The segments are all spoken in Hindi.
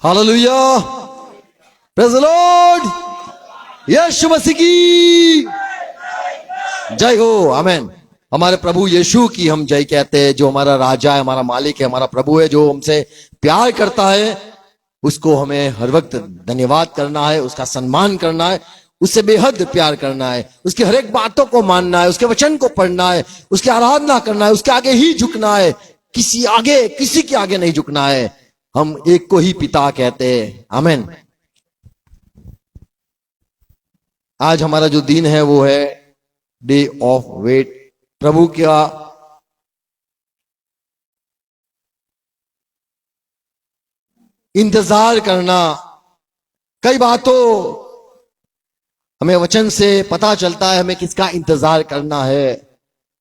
हालेलुया, प्रेज़ द लॉर्ड, यीशु मसीह की जय हो, आमेन। हमारे प्रभु यीशु की हम जय कहते हैं, जो हमारा राजा है, हमारा मालिक है, हमारा प्रभु है, जो हमसे प्यार करता है। उसको हमें हर वक्त धन्यवाद करना है, उसका सम्मान करना है, उससे बेहद प्यार करना है, उसकी हर एक बातों को मानना है, उसके वचन को पढ़ना है, उसकी आराधना करना है, उसके आगे ही झुकना है, किसी के आगे नहीं झुकना है। हम एक को ही पिता कहते हैं, आमेन। आज हमारा जो दिन है वो है डे ऑफ वेट, प्रभु का इंतजार करना। कई बातों हमें वचन से पता चलता है हमें किसका इंतजार करना है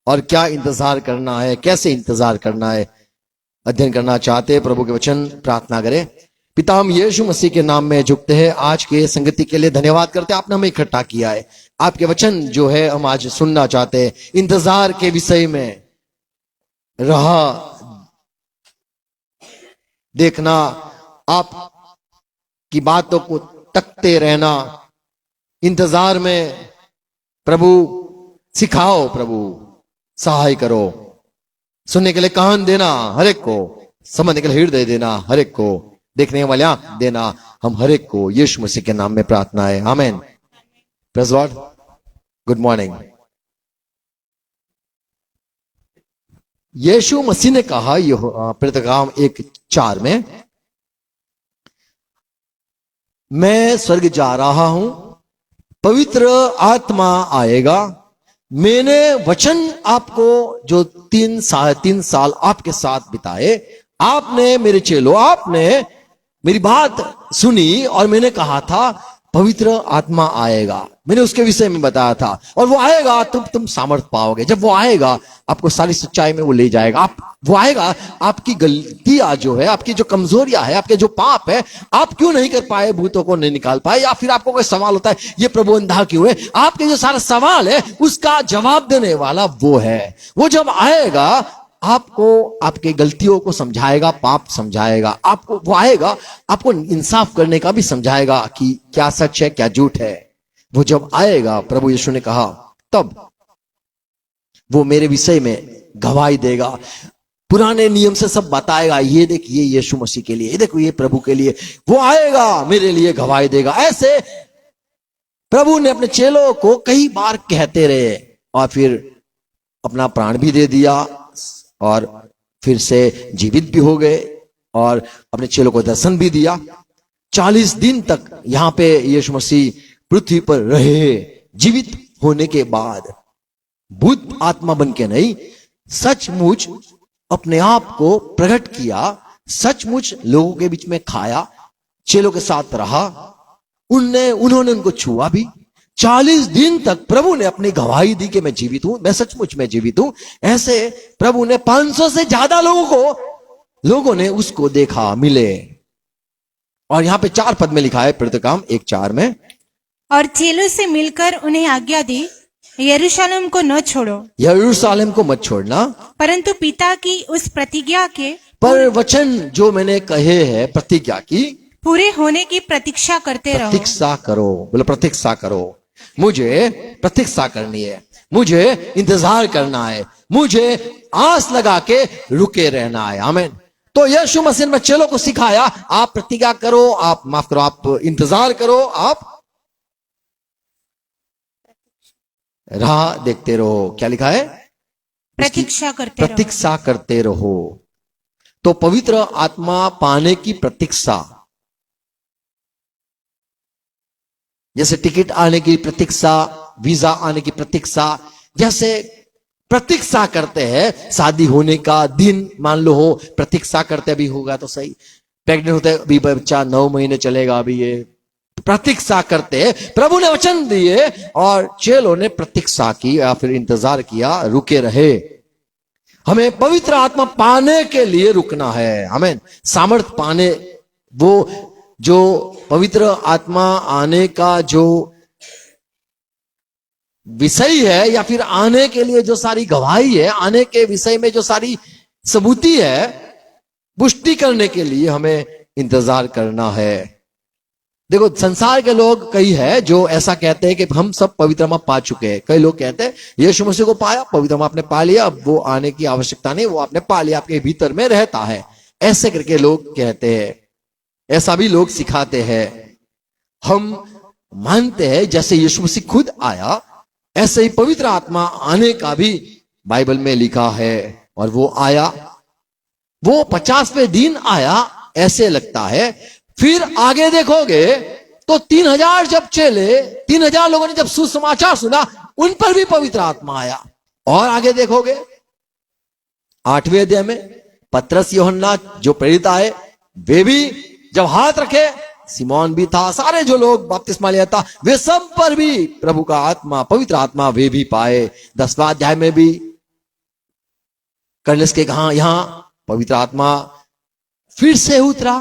और क्या इंतजार करना है, कैसे इंतजार करना है। अध्ययन करना चाहते हैं प्रभु के वचन, प्रार्थना करें। पिता, हम यीशु मसीह के नाम में झुकते हैं। आज के संगति के लिए धन्यवाद करते हैं, आपने हमें इकट्ठा किया है। आपके वचन जो है हम आज सुनना चाहते हैं। इंतजार के विषय में रहा देखना, आप की बातों को तकते रहना, इंतजार में प्रभु सिखाओ, प्रभु सहाय करो। सुनने के लिए कान देना हर एक को, समझने के लिए हृदय देना हर एक को, देखने वाले आंख देना हम हर एक को। यीशु मसीह के नाम में प्रार्थना है, amen. Praise Lord, good morning. Yeshu Masih ने कहा प्रेरितकाम 1:4 में, मैं स्वर्ग जा रहा हूं, पवित्र आत्मा आएगा, मैंने वचन आपको जो 3 साल आपके साथ बिताए, आपने मेरे चेलो, आपने मेरी बात सुनी और मैंने कहा था पवित्र आत्मा आएगा। मैंने उसके विषय में बताया था और वो आएगा तो तुम सामर्थ पाओगे। जब वो आएगा आपको सारी सच्चाई में वो ले जाएगा। वो आएगा, आपकी गलतियां जो है, आपकी जो कमजोरियां है, आपके जो पाप है, आप क्यों नहीं कर पाए, भूतों को नहीं निकाल पाए, या फिर आपको कोई सवाल होता है ये प्रभु अंधा क्यों है, आपके जो सारा सवाल है उसका जवाब देने वाला वो है। वो जब आएगा आपको आपके गलतियों को समझाएगा, पाप समझाएगा, आपको वो आएगा आपको इंसाफ करने का भी समझाएगा कि क्या सच है क्या झूठ है। वो जब आएगा, प्रभु यीशु ने कहा, तब वो मेरे विषय में गवाही देगा, पुराने नियम से सब बताएगा। ये देख, ये यीशु मसीह के लिए, ये देखो, ये प्रभु के लिए वो आएगा, मेरे लिए गवाही देगा। ऐसे प्रभु ने अपने चेलों को कई बार कहते रहे और फिर अपना प्राण भी दे दिया और फिर से जीवित भी हो गए और अपने चेलों को दर्शन भी दिया। 40 दिन तक यहां पे यीशु मसीह पृथ्वी पर रहे। जीवित होने के बाद भूत आत्मा बन के नहीं, सचमुच अपने आप को प्रकट किया, सचमुच लोगों के बीच में खाया, चेलों के साथ रहा, उन्होंने उनको छुआ भी। 40 दिन तक प्रभु ने अपनी गवाही दी कि मैं जीवित हूं, मैं सचमुच में जीवित हूं। ऐसे प्रभु ने 500 से ज्यादा लोगों ने उसको देखा, मिले। और यहां पे 4 पद में लिखा है प्रेरितकाम 1:4 में, और चेलों से मिलकर उन्हें आज्ञा दी, यरूशलेम को न छोड़ो, यरूशलेम को मत छोड़ना, परंतु पिता की उस प्रतिज्ञा के पर वचन जो मैंने कहे हैं प्रतिज्ञा की पूरे होने की प्रतीक्षा करते रहो। प्रतीक्षा करो, बोलो प्रतीक्षा करो। मुझे प्रतीक्षा करनी है, मुझे इंतजार करना है, मुझे आस लगा के रुके रहना है, आमीन। तो यीशु मसीह ने चेलों को सिखाया, आप प्रतिज्ञा करो, आप माफ करो, आप इंतजार करो, आप राह देखते रहो। क्या लिखा है? प्रतीक्षा करते रहो। तो पवित्र आत्मा पाने की प्रतीक्षा, जैसे टिकट आने की प्रतीक्षा, वीजा आने की प्रतीक्षा, जैसे प्रतीक्षा करते हैं शादी होने का दिन, मान लो हो, प्रतीक्षा करते अभी होगा तो सही, प्रेग्नेंट होते अभी बच्चा 9 महीने चलेगा, अभी ये प्रतीक्षा करते हैं। प्रभु ने वचन दिए और चेलों ने प्रतीक्षा की या फिर इंतजार किया, रुके रहे। हमें पवित्र आत्मा पाने के लिए रुकना है, हमें सामर्थ पाने, वो जो पवित्र आत्मा आने का जो विषय है या फिर आने के लिए जो सारी गवाही है, आने के विषय में जो सारी सबूती है, पुष्टि करने के लिए हमें इंतजार करना है। देखो, संसार के लोग कई है जो ऐसा कहते हैं कि हम सब पवित्र आत्मा पा चुके हैं। कई लोग कहते हैं यीशु मसीह को पाया, पवित्र आत्मा आपने पा लिया, अब वो आने की आवश्यकता नहीं, वो आपने पा लिया, आपके भीतर में रहता है। ऐसे करके लोग कहते हैं, ऐसा भी लोग सिखाते हैं। हम मानते हैं जैसे यीशु मसीह खुद आया, ऐसे ही पवित्र आत्मा आने का भी बाइबल में लिखा है। और वो आया, वो 50वें दिन आया ऐसे लगता है। फिर आगे देखोगे तो 3000 जब चले, 3000 लोगों ने जब सुसमाचार सुना, उन पर भी पवित्र आत्मा आया। और आगे देखोगे 8वें अध्याय में पतरस यूहन्ना जो प्रेरित आए, वे भी जब हाथ रखे, सिमोन भी था, सारे जो लोग बपतिस्मा लिया था, वे सब पर भी प्रभु का आत्मा, पवित्र आत्मा वे भी पाए। 10वां अध्याय में भी कर्नेलियुस के कहा यहां पवित्र आत्मा फिर से उतरा।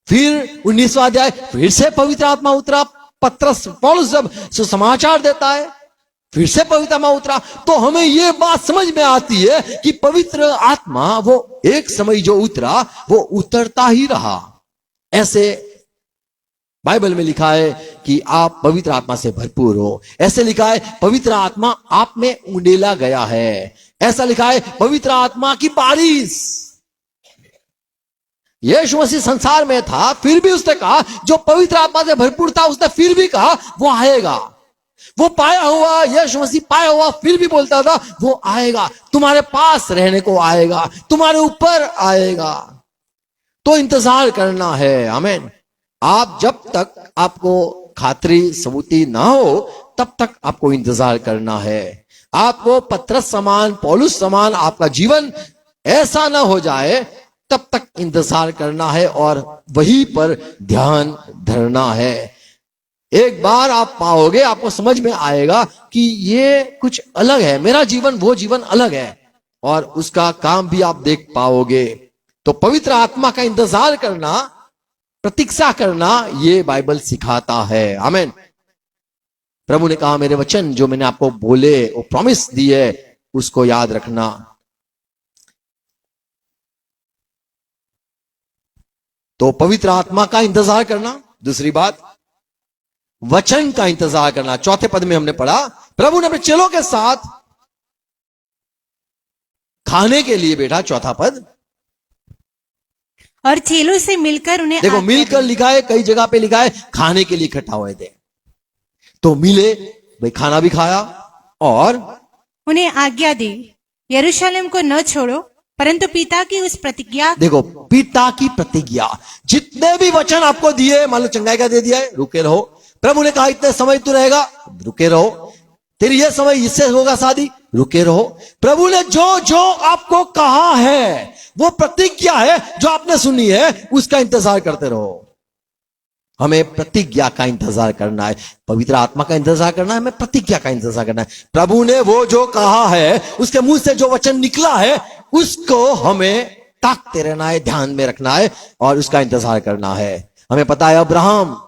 फिर 19वां अध्याय फिर से पवित्र आत्मा उतरा। पतरस पौलुस जब सुसमाचार देता है, फिर से पवित्र आत्मा उतरा। तो हमें यह बात समझ में आती है कि पवित्र आत्मा वो एक समय जो उतरा वो उतरता ही रहा। ऐसे बाइबल में लिखा है कि आप पवित्र आत्मा से भरपूर हो। ऐसे लिखा है पवित्र आत्मा आप में उंडेला गया है। ऐसा लिखा है पवित्र आत्मा की बारिश। यीशु मसीह संसार में था, फिर भी उसने कहा, जो पवित्र आत्मा से भरपूर था उसने फिर भी कहा वो आएगा। वो पाया हुआ, यीशु मसीह पाया हुआ फिर भी बोलता था वो आएगा, तुम्हारे पास रहने को आएगा, तुम्हारे ऊपर आएगा। तो इंतजार करना है। आमीन। आप जब तक आपको खातरी सबूती ना हो तब तक आपको इंतजार करना है। आपको पतरस समान, पौलुस समान आपका जीवन ऐसा ना हो जाए, तब तक इंतजार करना है और वहीं पर ध्यान धरना है। एक बार आप पाओगे, आपको समझ में आएगा कि ये कुछ अलग है, मेरा जीवन वो जीवन अलग है, और उसका काम भी आप देख पाओगे। तो पवित्र आत्मा का इंतजार करना, प्रतीक्षा करना, ये बाइबल सिखाता है। आमीन। प्रभु ने कहा मेरे वचन जो मैंने आपको बोले, वो प्रॉमिस दी है, उसको याद रखना। तो पवित्र आत्मा का इंतजार करना। दूसरी बात, वचन का इंतजार करना। चौथे पद में हमने पढ़ा, प्रभु ने अपने चेलों के साथ खाने के लिए बैठा। चौथा पद, और चेलों से मिलकर उन्हें देखो आज्ञा मिलकर लिखा है, कई जगह पे लिखा है खाने के लिए इकट्ठा हुए थे। तो मिले, भाई खाना भी खाया और उन्हें आज्ञा दी, यरूशलेम को न छोड़ो, परंतु पिता की उस प्रतिज्ञा, देखो पिता की प्रतिज्ञा, जितने भी वचन आपको दिए, मान लो चंगाई का दे दिया है, रुके रहो। प्रभु ने कहा इतने समय तू रहेगा, रुके रहो। तेरी ये समय इससे होगा शादी, रुके रहो। प्रभु ने जो जो आपको कहा है, वो प्रतिज्ञा है जो आपने सुनी है, उसका इंतजार करते रहो। हमें प्रतिज्ञा का इंतजार करना है। पवित्र आत्मा का इंतजार करना है, हमें प्रतिज्ञा का इंतजार करना है। प्रभु ने वो जो कहा है, उसके मुंह से जो वचन निकला है, उसको हमें ताकते रहना है, ध्यान में रखना है और उसका इंतजार करना है। हमें पता है अब्राहम,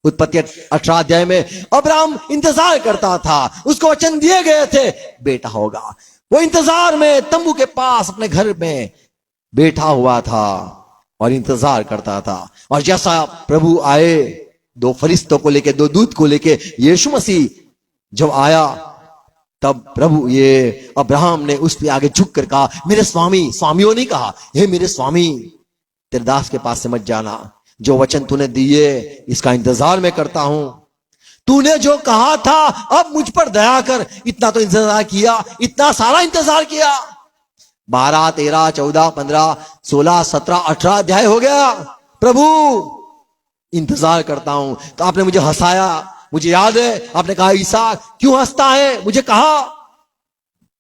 उत्पत्ति 18 अध्याय में अब्राहम इंतजार करता था, उसको वचन दिए गए थे बेटा होगा। वो इंतजार में तंबू के पास अपने घर में बैठा हुआ था और इंतजार करता था। और जैसा प्रभु आए, 2 फरिश्तों को लेके, 2 दूत को लेके, यीशु मसीह जब आया, तब प्रभु ये अब्राहम ने उस पे आगे झुक कर कहा मेरे स्वामी। स्वामियों नहीं कहा, हे मेरे स्वामी, तेरे दास के पास से मत जाना, जो वचन तूने दिए इसका इंतजार मैं करता हूं। तूने जो कहा था अब मुझ पर दया कर। इतना तो इंतजार किया, इतना सारा इंतजार किया। 12, 13, 14, 15, 16, 17, 18 अध्याय हो गया, प्रभु इंतजार करता हूं। तो आपने मुझे हंसाया, मुझे याद है, आपने कहा ईसा क्यों हंसता है, मुझे कहा।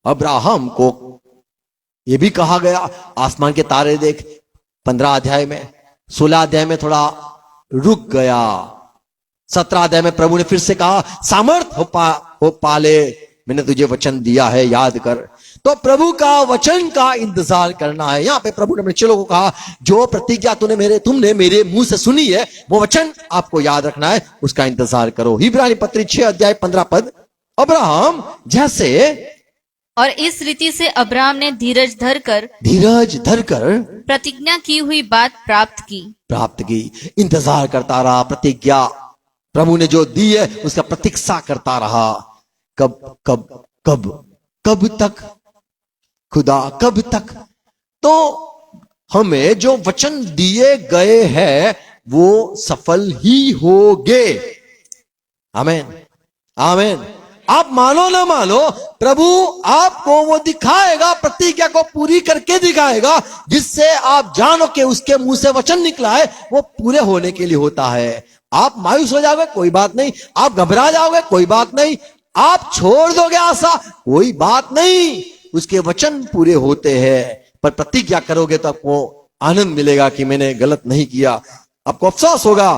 अब्राहम को यह भी कहा गया आसमान के तारे देख, 15 अध्याय में। 16 अध्याय में थोड़ा रुक गया। 17 अध्याय में प्रभु ने फिर से कहा सामर्थ हो पाले, मैंने तुझे वचन दिया है, याद कर। तो प्रभु का वचन का इंतजार करना है। यहां पे प्रभु ने अपने चेलों को कहा जो प्रतिज्ञा तुमने मेरे मुंह से सुनी है, वो वचन आपको याद रखना है, उसका इंतजार करो। इब्रानी पत्री 6 अध्याय 15 पद, अब्राहम जैसे और इस रीति से अब्राहम ने धीरज धरकर प्रतिज्ञा की हुई बात प्राप्त की। इंतजार करता रहा, प्रतिज्ञा प्रभु ने जो दी है उसका प्रतीक्षा करता रहा। कब कब कब कब तक खुदा, कब तक? तो हमें जो वचन दिए गए हैं वो सफल ही होंगे। आमीन, आमीन। आप मानो ना मानो, प्रभु आपको वो दिखाएगा, प्रतिज्ञा को पूरी करके दिखाएगा, जिससे आप जानो कि उसके मुंह से वचन निकला है वो पूरे होने के लिए होता है। आप मायूस हो जाओगे, कोई बात नहीं। आप घबरा जाओगे, कोई बात नहीं। आप छोड़ दोगे आशा, कोई बात नहीं। उसके वचन पूरे होते हैं। पर प्रतिज्ञा करोगे तो आपको आनंद मिलेगा कि मैंने गलत नहीं किया। आपको अफसोस होगा,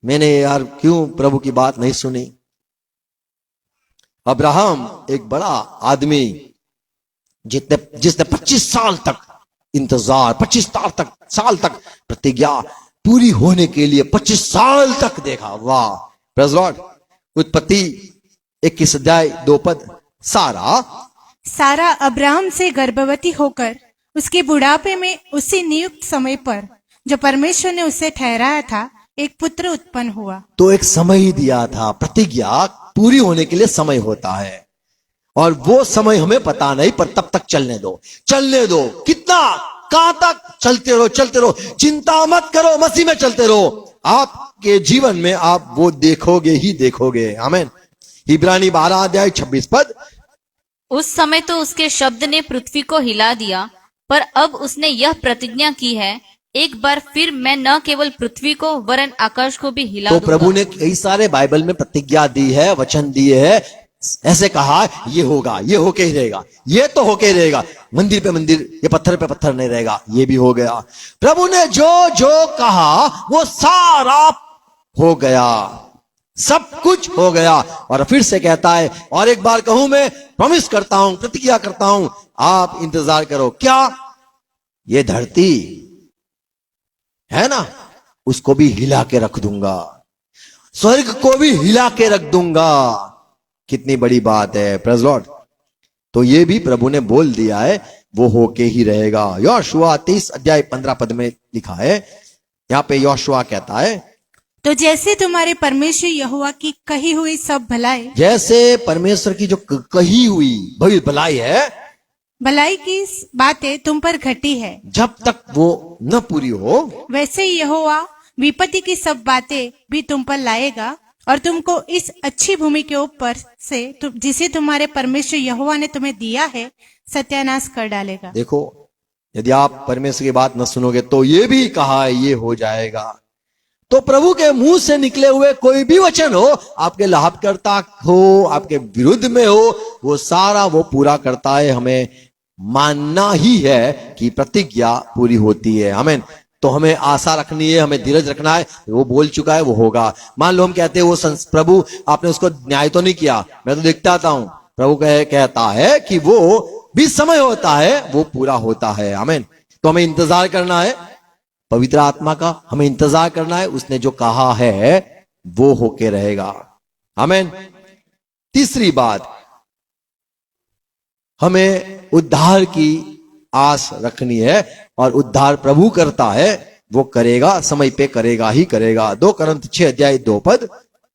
मैंने यार क्यों प्रभु की बात नहीं सुनी। अब्राहम एक बड़ा आदमी जिसने 25 साल तक इंतजार, 25 साल तक प्रतिज्ञा पूरी होने के लिए 25 साल तक देखा। वाह, प्रेज़ लॉर्ड। उत्पत्ति 21 अध्याय 2 पद। सारा अब्राहम से गर्भवती होकर उसके बुढ़ापे में उसी नियुक्त समय पर जो परमेश्वर ने उसे ठहराया था एक पुत्र उत्पन्न हुआ। तो एक समय दिया था, प्रतिज्ञा पूरी होने के लिए समय होता है और वो समय हमें पता नहीं, पर तब तक चलने दो। कितना, कहां तक? चलते रहो। चिंता मत करो, मसीह में चलते रहो। आपके जीवन में आप वो देखोगे ही देखोगे। आमीन। इब्रानी 12 अध्याय 26 पद। उस समय तो उसके शब्द ने पृथ्वी को हिला दिया, पर अब उसने यह प्रतिज्ञा की है, एक बार फिर मैं न केवल पृथ्वी को वरन आकाश को भी हिला दूंगा। प्रभु ने कई सारे बाइबल में प्रतिज्ञा दी है, वचन दिए है, ऐसे कहा ये होगा, ये होके ही रहेगा, ये तो होके ही रहेगा। मंदिर पे मंदिर, ये पत्थर पे पत्थर नहीं रहेगा, ये भी हो गया। प्रभु ने जो जो कहा वो सारा हो गया, सब कुछ हो गया। और फिर से कहता है, और एक बार कहूं, मैं प्रॉमिस करता हूं, प्रतिज्ञा करता हूं, आप इंतजार करो। क्या? ये धरती है ना, उसको भी हिला के रख दूंगा, स्वर्ग को भी हिला के रख दूंगा। कितनी बड़ी बात है, प्रेज़ लॉर्ड। तो ये भी प्रभु ने बोल दिया है, वो होके ही रहेगा। यहोशुआ 23 अध्याय 15 पद में लिखा है, यहां पे यहोशुआ कहता है, तो जैसे तुम्हारे परमेश्वर यहोवा की कही हुई सब भलाई, जैसे परमेश्वर की जो कही हुई भलाई है, भलाई की बातें तुम पर घटी है, जब तक वो न पूरी हो, वैसे ही यहोवा विपत्ति की सब बातें भी तुम पर लाएगा और तुमको इस अच्छी भूमि के ऊपर से जिसे तुम्हारे परमेश्वर यहोवा ने तुम्हें दिया है सत्यानाश कर डालेगा। देखो, यदि आप परमेश्वर की बात न सुनोगे तो ये भी कहा है ये हो जाएगा। तो प्रभु के मुंह से निकले हुए कोई भी वचन हो, आपके लाभकर्ता हो, आपके विरुद्ध में हो, वो सारा वो पूरा करता है। हमें मानना ही है कि प्रतिज्ञा पूरी होती है। आमीन। तो हमें आशा रखनी है, हमें धीरज रखना है, वो बोल चुका है वो होगा। मान लो हम कहते हैं वो प्रभु आपने उसको न्याय तो नहीं किया, मैं तो देखता आता हूं। प्रभु कहता है कि वो भी समय होता है, वो पूरा होता है। आमीन। तो हमें इंतजार करना है पवित्र आत्मा का, हमें इंतजार करना है, उसने जो कहा है वो होके रहेगा। आमीन। तीसरी बात, हमें उद्धार की आस रखनी है और उद्धार प्रभु करता है, वो करेगा, समय पे करेगा ही करेगा। 2 कोरिन्थ 6 अध्याय 2 पद।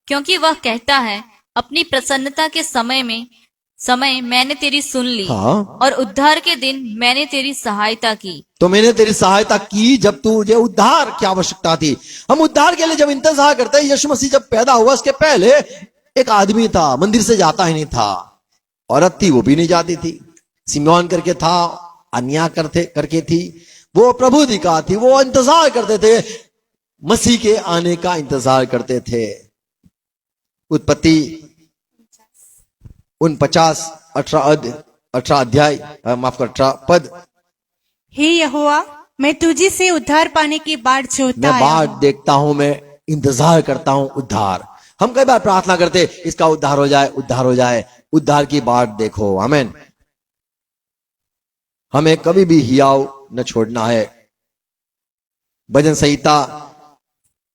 क्योंकि वह कहता है, अपनी प्रसन्नता के समय मैंने तेरी सुन ली, हाँ? और उद्धार के दिन मैंने तेरी सहायता की। तो मैंने तेरी सहायता की जब तुझे उद्धार की आवश्यकता थी। हम उद्धार के लिए जब इंतजार करते हैं, यीशु मसीह जब पैदा हुआ उसके पहले एक आदमी था, मंदिर से जाता ही नहीं था। औरत थी, वो भी नहीं जाती थी। सिमोन करके था, अन्या करके थी, वो प्रभु दिखा थी। वो इंतजार करते थे, मसीह के आने का इंतजार करते थे। उत्पत्ति 49 18 अध्याय 18 पद। हे यहोवा, मैं तुझी से उद्धार पाने की बाट जोहता मैं बाट देखता हूं, मैं इंतजार करता हूं उद्धार। हम कई बार प्रार्थना करते, इसका उद्धार हो जाए, उद्धार हो जाए। उद्धार की बाट देखो। आमीन। हमें कभी भी हियाव न छोड़ना है। भजन संहिता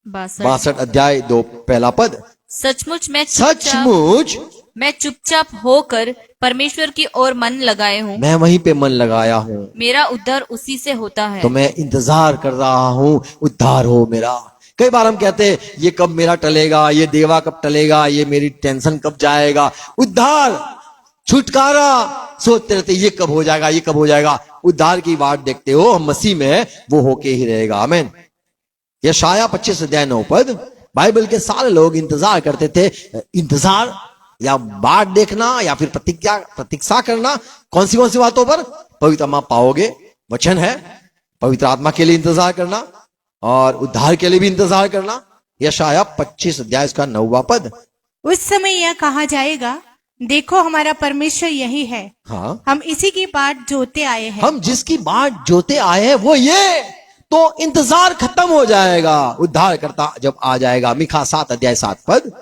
62 अध्याय 2 पहला पद। सचमुच मैं चुपचाप होकर परमेश्वर की ओर मन लगाए हूँ। मैं वहीं पे मन लगाया हूँ, मेरा उद्धार उसी से होता है। तो मैं इंतजार कर रहा हूँ, उद्धार हो मेरा। कई बार हम कहते हैं ये कब मेरा टलेगा, ये देवा कब टलेगा, ये मेरी टेंशन कब जाएगा। उद्धार, छुटकारा सोचते रहते ये कब हो जाएगा, ये कब हो जाएगा। उद्धार की बात देखते हो, हम मसीह में वो होके ही रहेगा। आमीन। यशाया 25 अध्याय 9 पद। बाइबल के सारे लोग इंतजार करते थे। इंतजार या बाट देखना या फिर प्रतीक्षा करना, कौन सी बातों पर? पवित्र आत्मा पाओगे, वचन है। पवित्र आत्मा के लिए इंतजार करना और उद्धार के लिए भी इंतजार करना। यशाया 25 अध्याय उसका 9वां पद। उस समय यह कहा जाएगा, देखो हमारा परमेश्वर यही है, हाँ, हम इसी की बाट जोते आए हैं। हम जिसकी बाट जोते आए हैं वो ये, तो इंतजार खत्म हो जाएगा, उद्धार करता जब आ जाएगा। मीखा 7 अध्याय 7 पद।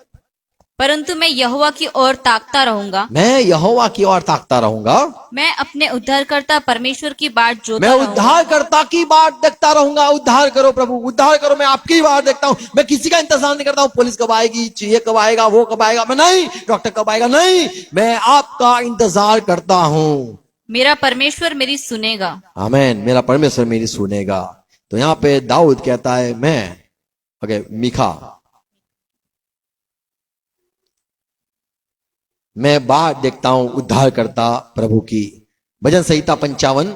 परंतु मैं यहोवा की ओर ताकता रहूंगा, मैं यहोवा की ओर ताकता रहूंगा, मैं अपने उद्धारकर्ता परमेश्वर की बाट जोता मैं रहूंगा। उद्धारकर्ता की बाट देखता रहूंगा। उद्धार करो प्रभु, उद्धार करो। मैं आपकी बाट देखता हूं। मैं किसी का इंतजार नहीं करता हूं, पुलिस कब आएगी, ये कब आएगा, वो कब आएगा, मैं नहीं, डॉक्टर कब आएगा, नहीं, मैं आपका इंतजार करता हूं। मेरा परमेश्वर मेरी सुनेगा। आमीन। मेरा परमेश्वर मेरी सुनेगा। तो यहां पे दाऊद कहता है मीखा, मैं बाट देखता हूं उद्धार करता प्रभु की। भजन संहिता 55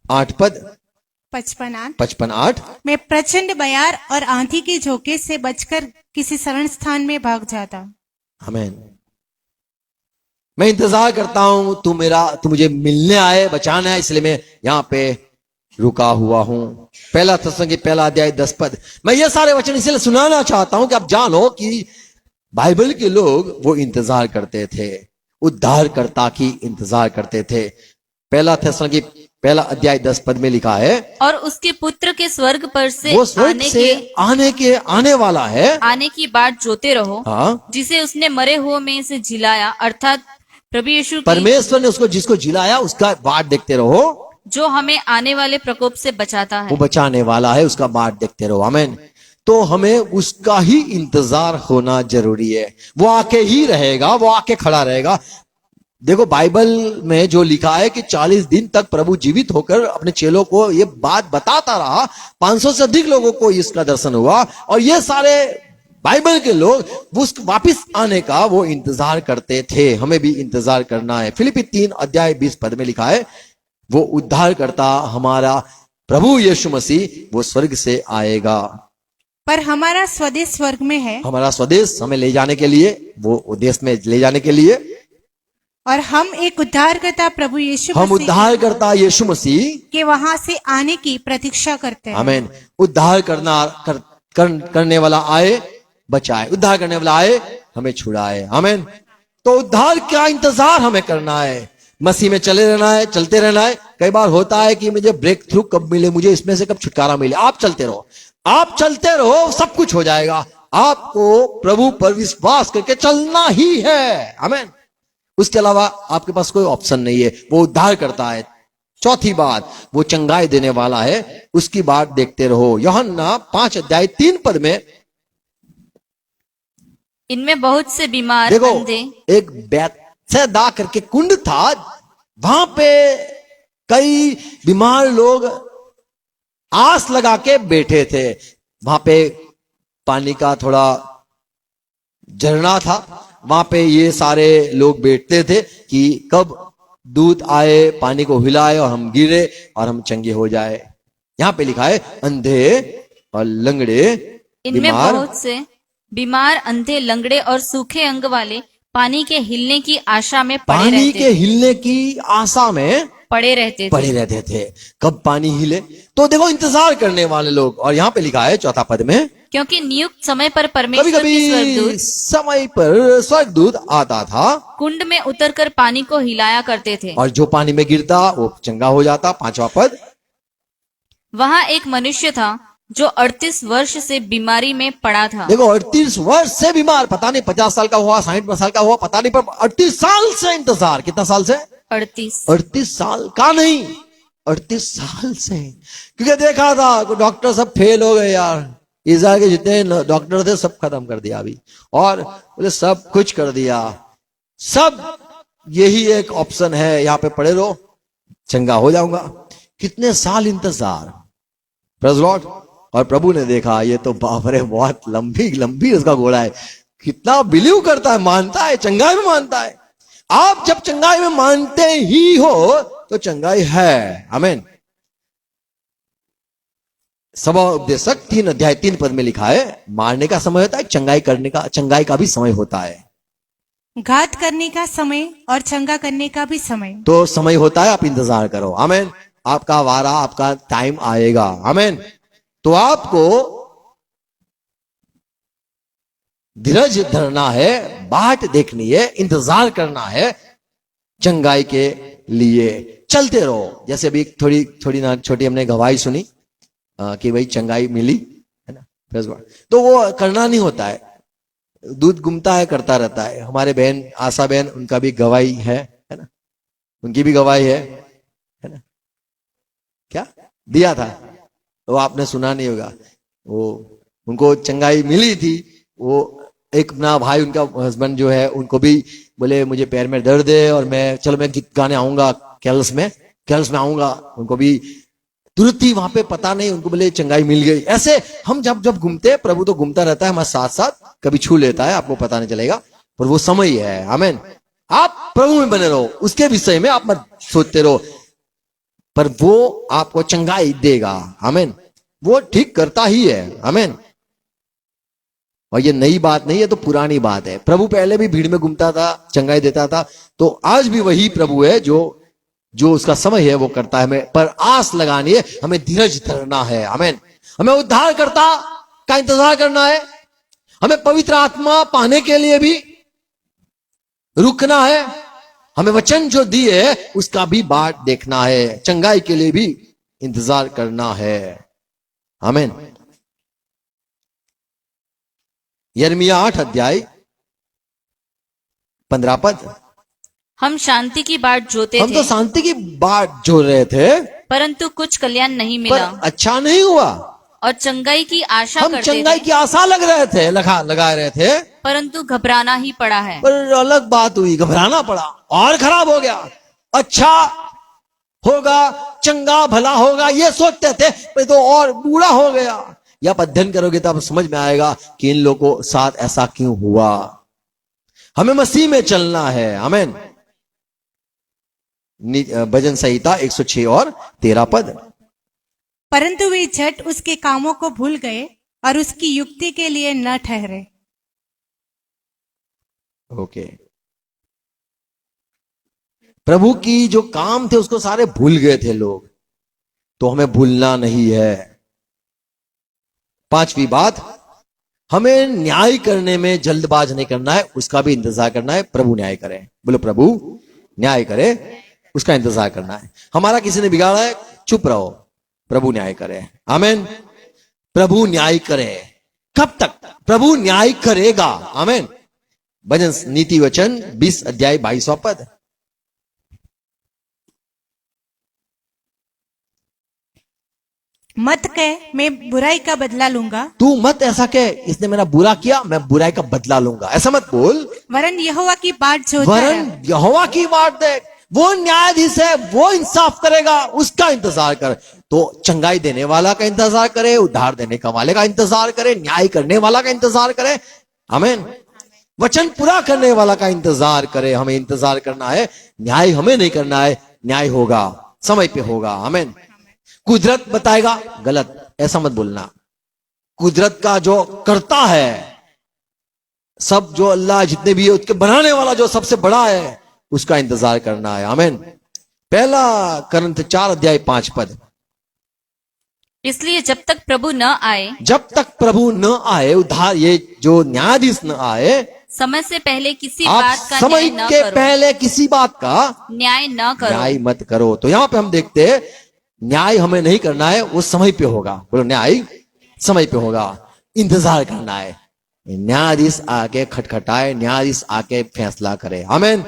8 पद। 55:8। 55:8। मैं प्रचंड बयार और आंधी के झोंके से बचकर किसी शरण स्थान में भाग जाता। आमीन। मैं इंतजार करता हूं, तू मुझे मिलने आए, बचाना है, इसलिए मैं यहां पे रुका हुआ हूं। पहला तस्सलुनीकी 1 अध्याय 10 पद। मैं ये सारे वचन इसलिए सुनाना चाहता हूं कि आप जानो कि बाइबल के लोग वो इंतजार करते थे, उद्धारकर्ता की इंतजार करते थे। पहला तस्सलुनीकी 1 अध्याय 10 पद में लिखा है, और उसके पुत्र के स्वर्ग पर से वो स्वर्ग से आने वाला है, आने की बाट जोते रहो। हाँ, जिसे उसने मरे हुए में से जिलाया, अर्थात प्रभु यीशु की, परमेश्वर ने जिसको जिलाया उसका बाट देखते रहो। जो हमें आने वाले प्रकोप से बचाता है। वो बचाने वाला है, उसका बाट देखते रहो। आमीन। तो हमें उसका ही इंतजार होना जरूरी है। वो आके ही रहेगा, वो आके खड़ा रहेगा। देखो बाइबल में जो लिखा है कि 40 दिन तक प्रभु जीवित होकर अपने चेलों को ये बात बताता रहा। 500 से अधिक लोगों को इसका दर्शन हुआ, और ये सारे बाइबल के लोग उस वापिस आने का वो इंतजार करते थे। हमें भी इंतजार करना है। फिलिप्पी 3 अध्याय 20 पद में लिखा है, वो उद्धार करता हमारा प्रभु यीशु मसीह वो स्वर्ग से आएगा। पर हमारा स्वदेश स्वर्ग में है, हमारा स्वदेश हमें ले जाने के लिए, वो देश में ले जाने के लिए, और हम एक उद्धारकर्ता प्रभु यीशु हम उद्धार करता यीशु मसीह के वहां से आने की प्रतीक्षा करते हैं। आमीन। उद्धार करने वाला आए, बचाए, उद्धार करने वाला आए, हमें छुड़ाए। आमीन। तो उद्धार का इंतजार हमें करना है, मसीह में चले रहना है, चलते रहना है। कई बार होता है कि मुझे ब्रेक थ्रू कब मिले, मुझे इसमें से कब छुटकारा मिले। आप चलते रहो, आप चलते रहो, सब कुछ हो जाएगा। आपको प्रभु पर विश्वास करके चलना ही है। आमीन। उसके अलावा आपके पास कोई ऑप्शन नहीं है। वो उद्धार करता है। चौथी बात, वो चंगाई देने वाला है, उसकी बात देखते रहो। यूहन्ना 5 अध्याय 3 पद में इनमें बहुत से बीमार, देखो, अंधे, एक बैतसैदा करके कुंड था, वहां पे कई बीमार लोग आस लगा के बैठे थे। वहां पे पानी का थोड़ा झरना था, वहां पे ये सारे लोग बैठते थे कि कब दूत आए, पानी को हिलाए और हम गिरे और हम चंगे हो जाए। यहां पे लिखा है अंधे और लंगड़े, इनमें बहुत से बीमार, अंधे, लंगड़े और सूखे अंग वाले पानी के हिलने की आशा में पानी के हिलने की आशा में पड़े रहते थे। कब पानी हिले, तो देखो इंतजार करने वाले लोग। और यहाँ पे लिखा है चौथा पद में, क्योंकि नियुक्त समय पर कभी परमेश्वर के स्वर्गदूत समय पर स्वर्गदूत आता था, कुंड में उतरकर पानी को हिलाया करते थे, और जो पानी में गिरता वो चंगा हो जाता। 5वां पद, वहाँ एक मनुष्य था जो 38 वर्ष से बीमारी में पड़ा था। देखो 38 वर्ष से बीमार, पता नहीं 50 साल का हुआ, 60 साल का हुआ, पता नहीं, पर 38 साल से इंतजार। कितना साल से? 38 साल का नहीं, 38 साल से। क्योंकि देखा था डॉक्टर सब फेल हो गए यार, इज़राइल के जितने डॉक्टर थे सब खत्म कर दिया अभी, और बोले सब कुछ कर दिया, सब यही एक ऑप्शन है, यहां पे पड़े रहो, चंगा हो जाऊंगा। कितने साल इंतजार, प्रेज़ लॉर्ड। और प्रभु ने देखा ये तो बाप रे बहुत लंबी लंबी उसका घोड़ा है, कितना बिलीव करता है, मानता है, चंगाई में मानता है। आप जब चंगाई में मानते ही हो तो चंगाई है। आमीन। सभा उपदेशक 3 अध्याय 3 पद में लिखा है, मारने का समय होता है, चंगाई का भी समय होता है। घात करने का समय और चंगा करने का भी समय। तो समय होता है, आप इंतजार करो। आमीन। आपका वारा, आपका टाइम आएगा। आमीन। तो आपको धीरज धरना है, बाट देखनी है, इंतजार करना है चंगाई के लिए। चलते रहो। जैसे अभी थोड़ी ना छोटी हमने गवाही सुनी कि भाई चंगाई मिली है ना, तो वो करना नहीं होता है, दूध घूमता है, करता रहता है। हमारे बहन आशा बहन, उनका भी गवाही है ना, उनकी भी गवाही है ना, क्या दिया था वो आपने सुना नहीं होगा। वो उनको चंगाई मिली थी। वो एक अपना भाई, उनका हस्बैंड जो है, उनको भी बोले मुझे पैर में दर्द है और मैं गीत गाने आऊंगा कैल्स में आऊंगा। उनको भी तुरंत ही वहां पे पता नहीं, उनको बोले चंगाई मिल गई। ऐसे हम जब घूमते, प्रभु तो घूमता रहता है हमारे साथ साथ, कभी छू लेता है, आपको पता नहीं चलेगा, पर वो समय है। आमीन। आप प्रभु में बने रहो, उसके विषय में आप मत सोचते रहो, पर वो आपको चंगाई देगा। आमीन। वो ठीक करता ही है। आमीन। और ये नई बात नहीं है, तो पुरानी बात है। प्रभु पहले भी भीड़ में घूमता था, चंगाई देता था, तो आज भी वही प्रभु है जो उसका समय है वो करता है। हमें पर आस लगानी है, हमें धीरज धरना है। आमीन। हमें उद्धारकर्ता का इंतजार करना है, हमें पवित्र आत्मा पाने के लिए भी रुकना है, हमें वचन जो दिए उसका भी बाट देखना है, चंगाई के लिए भी इंतजार करना है। आमीन। यिर्मयाह 8 अध्याय 15 पद। हम शांति की बाट जोते हम थे, तो शांति की बाट जो रहे थे, परंतु कुछ कल्याण नहीं पर मिला, अच्छा नहीं हुआ। और चंगाई की आशा हम करते चंगाई थे, की आशा लगाए रहे थे, परंतु घबराना ही पड़ा है। पर अलग बात हुई, घबराना पड़ा और खराब हो गया। अच्छा होगा, चंगा भला होगा ये सोचते थे, पर तो और बुरा हो गया। या आप अध्ययन करोगे तो आप समझ में आएगा कि इन लोगों के साथ ऐसा क्यों हुआ। हमें मसीह में चलना है। आमीन। भजन संहिता 106 और 13 पद। परंतु वे झट उसके कामों को भूल गए और उसकी युक्ति के लिए न ठहरे। ओके। प्रभु की जो काम थे उसको सारे भूल गए थे लोग, तो हमें भूलना नहीं है। 5वीं बात, हमें न्याय करने में जल्दबाज नहीं करना है, उसका भी इंतजार करना है। प्रभु न्याय करे, बोलो प्रभु न्याय करे, उसका इंतजार करना है। हमारा किसी ने बिगाड़ा है, चुप रहो, प्रभु न्याय करे। आमीन। प्रभु न्याय करे। कब तक? प्रभु न्याय करेगा। आमीन। भजन नीति वचन 20 अध्याय 22वां पद। मत कह मैं बुराई का बदला लूंगा, तू मत ऐसा कह इसने मेरा बुरा किया मैं बुराई का बदला लूंगा, ऐसा मत बोल। वरन यहोवा की बाट जोता वरन रह। यहोवा की बाट देख, वो न्यायाधीश है, वो इंसाफ करेगा, उसका इंतजार कर। तो चंगाई देने वाला का इंतजार करे, उद्धार देने का वाले का इंतजार करे, न्याय करने वाला का इंतजार करे। आमीन। वचन पूरा करने वाला का इंतजार करे। हमें इंतजार करना है, न्याय हमें नहीं करना है, न्याय होगा, समय पे होगा। आमीन। कुदरत बताएगा, गलत, ऐसा मत बोलना। कुदरत का जो करता है, सब जो अल्लाह जितने भी है उसके बनाने वाला जो सबसे बड़ा है, उसका इंतजार करना है। आमीन। 1 Corinthians 4 अध्याय 5 पद। इसलिए जब तक प्रभु न आए, जब तक प्रभु न आए, उद्धार ये जो न्यायाधीश न आए, समय से पहले किसी आप बात का समय न्याय न के करो, पहले किसी बात का न्याय न करो। न्याय मत करो। तो यहां पे हम देखते हैं न्याय हमें नहीं करना है, वो समय पे होगा। बोलो न्याय समय पे होगा, इंतजार करना है। न्यायाधीश आके खटखटाए, न्यायाधीश आके फैसला करे। आमीन।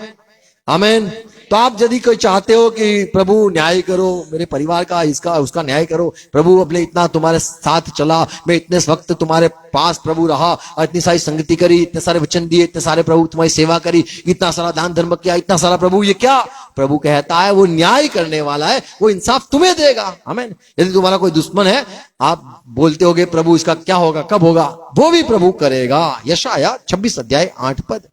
आमीन। तो आप यदि कोई चाहते हो कि प्रभु न्याय करो, मेरे परिवार का, इसका उसका न्याय करो, प्रभु अपने इतना तुम्हारे साथ चला, मैं इतने वक्त तुम्हारे पास प्रभु रहा और इतनी सारी संगति करी, इतने सारे वचन दिए, इतने सारे प्रभु तुम्हारी सेवा करी, इतना सारा दान धर्म किया, इतना सारा प्रभु, ये क्या? प्रभु कहता है वो न्याय करने वाला है, वो इंसाफ तुम्हें देगा। आमीन। यदि तुम्हारा कोई दुश्मन है, आप बोलते होगे प्रभु इसका क्या होगा, कब होगा, वो भी प्रभु करेगा। यशाया 26 अध्याय 8 पद।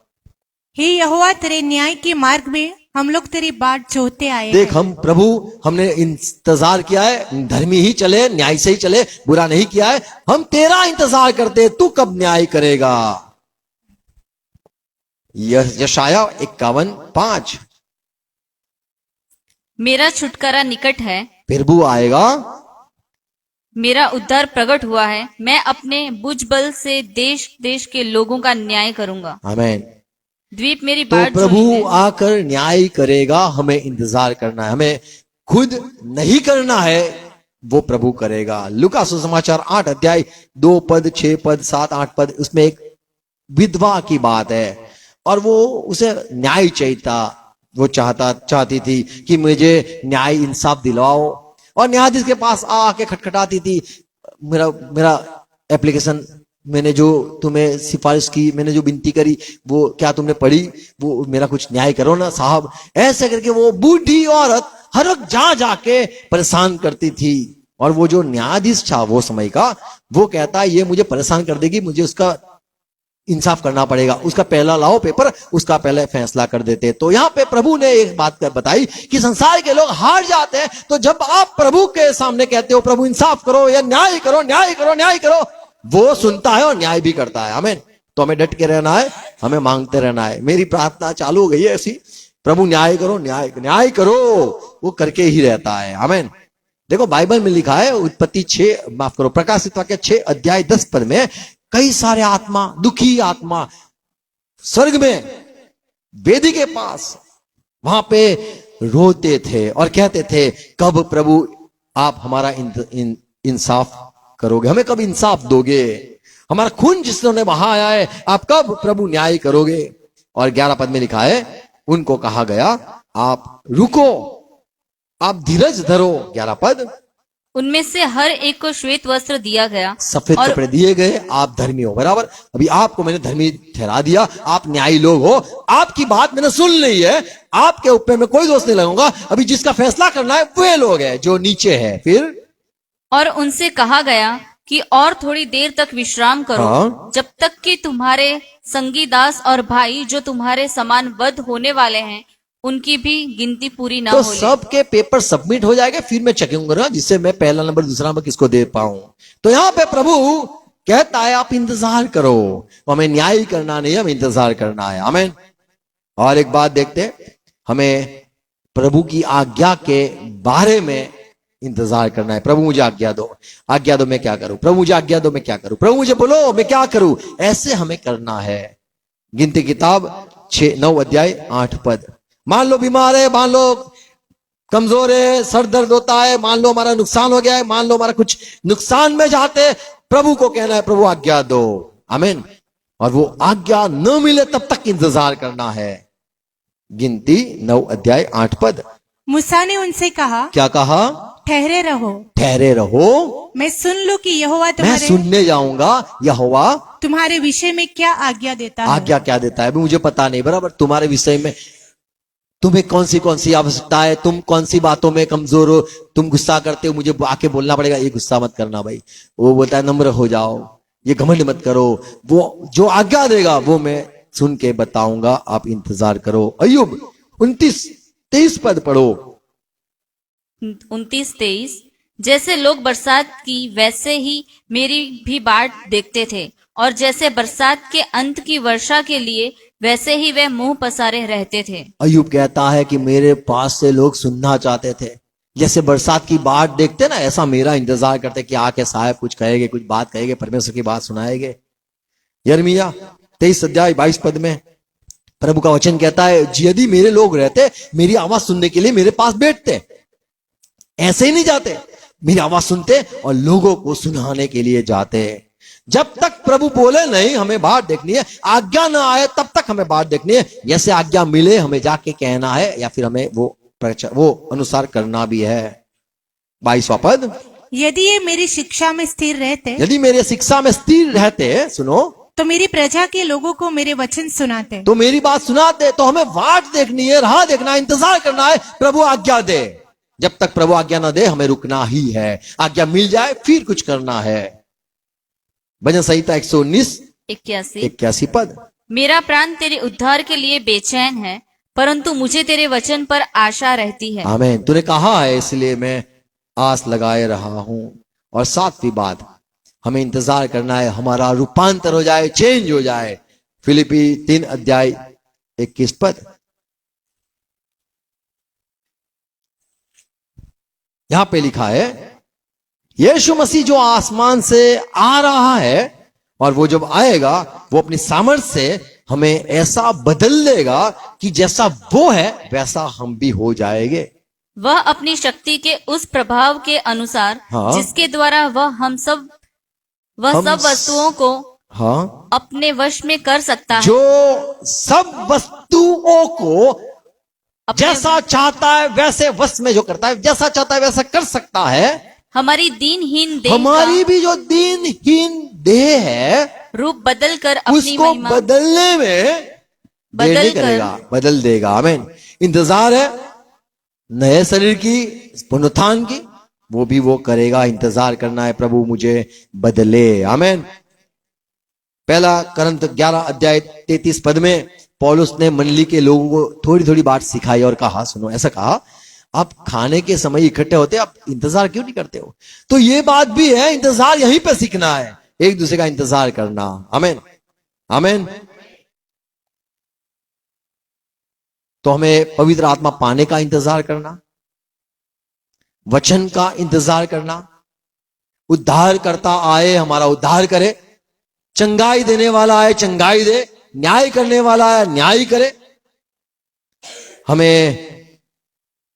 हे यहोवा, तेरे न्याय के मार्ग में हम लोग तेरी बाट जोहते आए देख हैं। हम प्रभु, हमने इंतजार किया है, धर्मी ही चले, न्याय से ही चले, बुरा नहीं किया है, हम तेरा इंतजार करते, तू कब न्याय करेगा। यशाया 51:5। मेरा छुटकारा निकट है, प्रभु आएगा, मेरा उद्धार प्रकट हुआ है, मैं अपने भुजबल से देश देश के लोगों का न्याय करूंगा। आमीन। द्वीप मेरी तो बाट प्रभु जोही है। आकर न्याय करेगा, हमें इंतजार करना है, हमें खुद नहीं करना है, वो प्रभु करेगा। लूका सुसमाचार 8 अध्याय 2 पद 6 पद 7 8 पद, उसमें एक विधवा की बात है और वो उसे न्याय चाहिए, वो चाहती थी कि मुझे न्याय इंसाफ दिलवाओ, और न्यायाधीश के पास आके खटखटाती थी, मेरा एप्लीकेशन, मैंने जो तुम्हें सिफारिश की, मैंने जो विनती करी, वो क्या तुमने पढ़ी, वो मेरा कुछ न्याय करो ना साहब। ऐसे करके वो बूढ़ी औरत हर वक्त जा जाके परेशान करती थी, और वो जो न्यायाधीश था वो समय का, वो कहता है ये मुझे परेशान कर देगी, मुझे उसका इंसाफ करना पड़ेगा, उसका पहला लाओ पेपर, उसका पहले फैसला कर देते। तो यहाँ पे प्रभु ने एक बात बताई कि संसार के लोग हार जाते हैं, तो जब आप प्रभु के सामने कहते हो प्रभु इंसाफ करो या न्याय करो, न्याय करो, न्याय करो, वो सुनता है और न्याय भी करता है। आमीन। तो हमें डट के रहना है, हमें मांगते रहना है। मेरी प्रार्थना चालू हो गई है ऐसी, प्रभु न्याय करो, न्याय करो, वो करके ही रहता है। आमीन। देखो बाइबल में लिखा है, उत्पत्ति 6 माफ करो प्रकाशित वाक्य 6 अध्याय 10 पद में, कई सारे आत्मा, दुखी आत्मा स्वर्ग में वेदी के पास वहां पे रोते थे और कहते थे कब प्रभु आप हमारा इंसाफ करोगे, हमें कब इंसाफ दोगे, हमारा खून जिसने बहाया है आप कब प्रभु न्याय करोगे। और 11 पद में लिखा है, उनको कहा गया आप रुको, आप धीरज धरो। 11 पद, उनमें से हर एक को श्वेत वस्त्र दिया गया, सफेद और कपड़े दिए गए, आप धर्मी हो। बराबर, अभी आपको मैंने धर्मी ठहरा दिया, आप न्यायी लोग हो, आपकी बात मैंने सुन ली है, आपके ऊपर में कोई दोष नहीं लगाऊंगा। अभी जिसका फैसला करना है वे लोग हैं जो नीचे है। फिर और उनसे कहा गया कि और थोड़ी देर तक विश्राम करो, हाँ। जब तक कि तुम्हारे संगी दास और भाई जो तुम्हारे समान वध होने वाले हैं उनकी भी गिनती पूरी ना तो हो ले। सबके पेपर सबमिट हो जाएगा, फिर मैं चेकिंग करूंगा जिससे मैं पहला नंबर दूसरा नंबर किसको दे पाऊं। तो यहां पे प्रभु कहता है आप इंतजार करो, हमें न्याय करना नहीं, हमें इंतजार करना है। आमीन। और एक बात देखते, हमें प्रभु की आज्ञा के बारे में इंतजार करना है। प्रभु मुझे आज्ञा दो, आज्ञा दो मैं क्या करूं, प्रभु मुझे आज्ञा दो मैं क्या करूं, प्रभु मुझे बोलो मैं क्या करूं, ऐसे हमें करना है। गिनती किताब 9 अध्याय 8 पद। मान लो बीमार है, मान लो कमजोर है, सर दर्द होता है, मान लो हमारा नुकसान हो गया है, मान लो हमारा कुछ नुकसान में जाते, प्रभु को कहना है प्रभु आज्ञा दो। आमीन। और वो आज्ञा न मिले तब तक इंतजार करना है। गिनती 9 अध्याय 8 पद। मूसा ने उनसे कहा, क्या कहा? ठहरे रहो, ठहरे रहो, मैं सुन लूं कि यहोवा मैं तुम्हारे सुनने जाऊंगा यहोवा तुम्हारे विषय में क्या आज्ञा देता है। आज्ञा क्या देता है अभी मुझे पता नहीं। बराबर, तुम्हारे विषय में तुम्हें कौन सी आवश्यकता है, तुम कौन सी बातों में कमजोर हो, तुम गुस्सा करते हो, मुझे आके बोलना पड़ेगा ये गुस्सा मत करना भाई, वो बोलता है नम्र हो जाओ, ये घमंड मत करो, वो जो आज्ञा देगा वो मैं सुन के बताऊंगा, आप इंतजार करो। अय्यूब 29-23 पद पढ़ो। 29-23। जैसे लोग बरसात की वैसे ही मेरी भी बाट देखते थे, और जैसे बरसात के अंत की वर्षा के लिए वैसे ही वे मुंह पसारे रहते थे। अय्यूब कहता है कि मेरे पास से लोग सुनना चाहते थे, जैसे बरसात की बाट देखते ना, ऐसा मेरा इंतजार करते कि आके साहब कुछ कहेंगे, कुछ बात कहेंगे, परमेश्वर की बात सुनाएंगे। यिर्मयाह 23 अध्याय 22 पद में प्रभु का वचन कहता है, यदि मेरे लोग रहते, मेरी आवाज सुनने के लिए मेरे पास बैठते, ऐसे ही नहीं जाते, मेरी आवाज सुनते और लोगों को सुनाने के लिए जाते। जब तक प्रभु बोले नहीं हमें बाट देखनी है, आज्ञा ना आए तब तक हमें बाट देखनी है। जैसे आज्ञा मिले हमें जाके कहना है या फिर हमें वो अनुसार करना भी है। 22वां पद, यदि ये मेरी शिक्षा में स्थिर रहते यदि मेरे शिक्षा में स्थिर रहते, सुनो, तो मेरी प्रजा के लोगों को मेरे वचन सुनाते। तो मेरी बात सुनाते। तो हमें वाट देखनी है, राह देखना है, इंतजार करना है, प्रभु आज्ञा दे। जब तक प्रभु आज्ञा ना दे हमें रुकना ही है, आज्ञा मिल जाए फिर कुछ करना है। भजन संहिता 119 81 पद, मेरा प्राण तेरे उद्धार के लिए बेचैन है, परंतु मुझे तेरे वचन पर आशा रहती है। आमीन। तूने कहा है इसलिए मैं आस लगाए रहा हूं। और 7वीं बात, हमें इंतजार करना है हमारा रूपांतर हो जाए, चेंज हो जाए। फिलिपी 3 अध्याय 21 पद, यहां पे लिखा है यीशु मसीह जो आसमान से आ रहा है और वो जब आएगा वो अपनी सामर्थ्य से हमें ऐसा बदल देगा कि जैसा वो है वैसा हम भी हो जाएंगे। वह अपनी शक्ति के उस प्रभाव के अनुसार, हाँ। जिसके द्वारा वह सब वस्तुओं को हाँ, अपने वश में कर सकता है। जो सब वस्तुओं को जैसा चाहता है वैसे वश में जो करता है, जैसा चाहता है वैसा कर सकता है। हमारी दीनहीन देह हमारी भी जो दीनहीन देह है का रूप बदल कर अपनी उसको महिमा बदलने में देर नहीं करेगा, बदल देगा। आमीन। इंतजार है नए शरीर की, पुनरुत्थान की, वो भी वो करेगा। इंतजार करना है प्रभु मुझे बदले। आमीन। 1 करंथ 11 अध्याय 33 पद में पौलुस ने मंडली के लोगों को थोड़ी थोड़ी बात सिखाई और कहा, सुनो, ऐसा कहा, आप खाने के समय इकट्ठे होते आप इंतजार क्यों नहीं करते हो? तो ये बात भी है, इंतजार यहीं पे सीखना है, एक दूसरे का इंतजार करना। आमीन। आमीन। तो हमें पवित्र आत्मा पाने का इंतजार करना, वचन का इंतजार करना, उद्धार करता आए हमारा उद्धार करे, चंगाई देने वाला आए चंगाई दे, न्याय करने वाला आए न्याय करे, हमें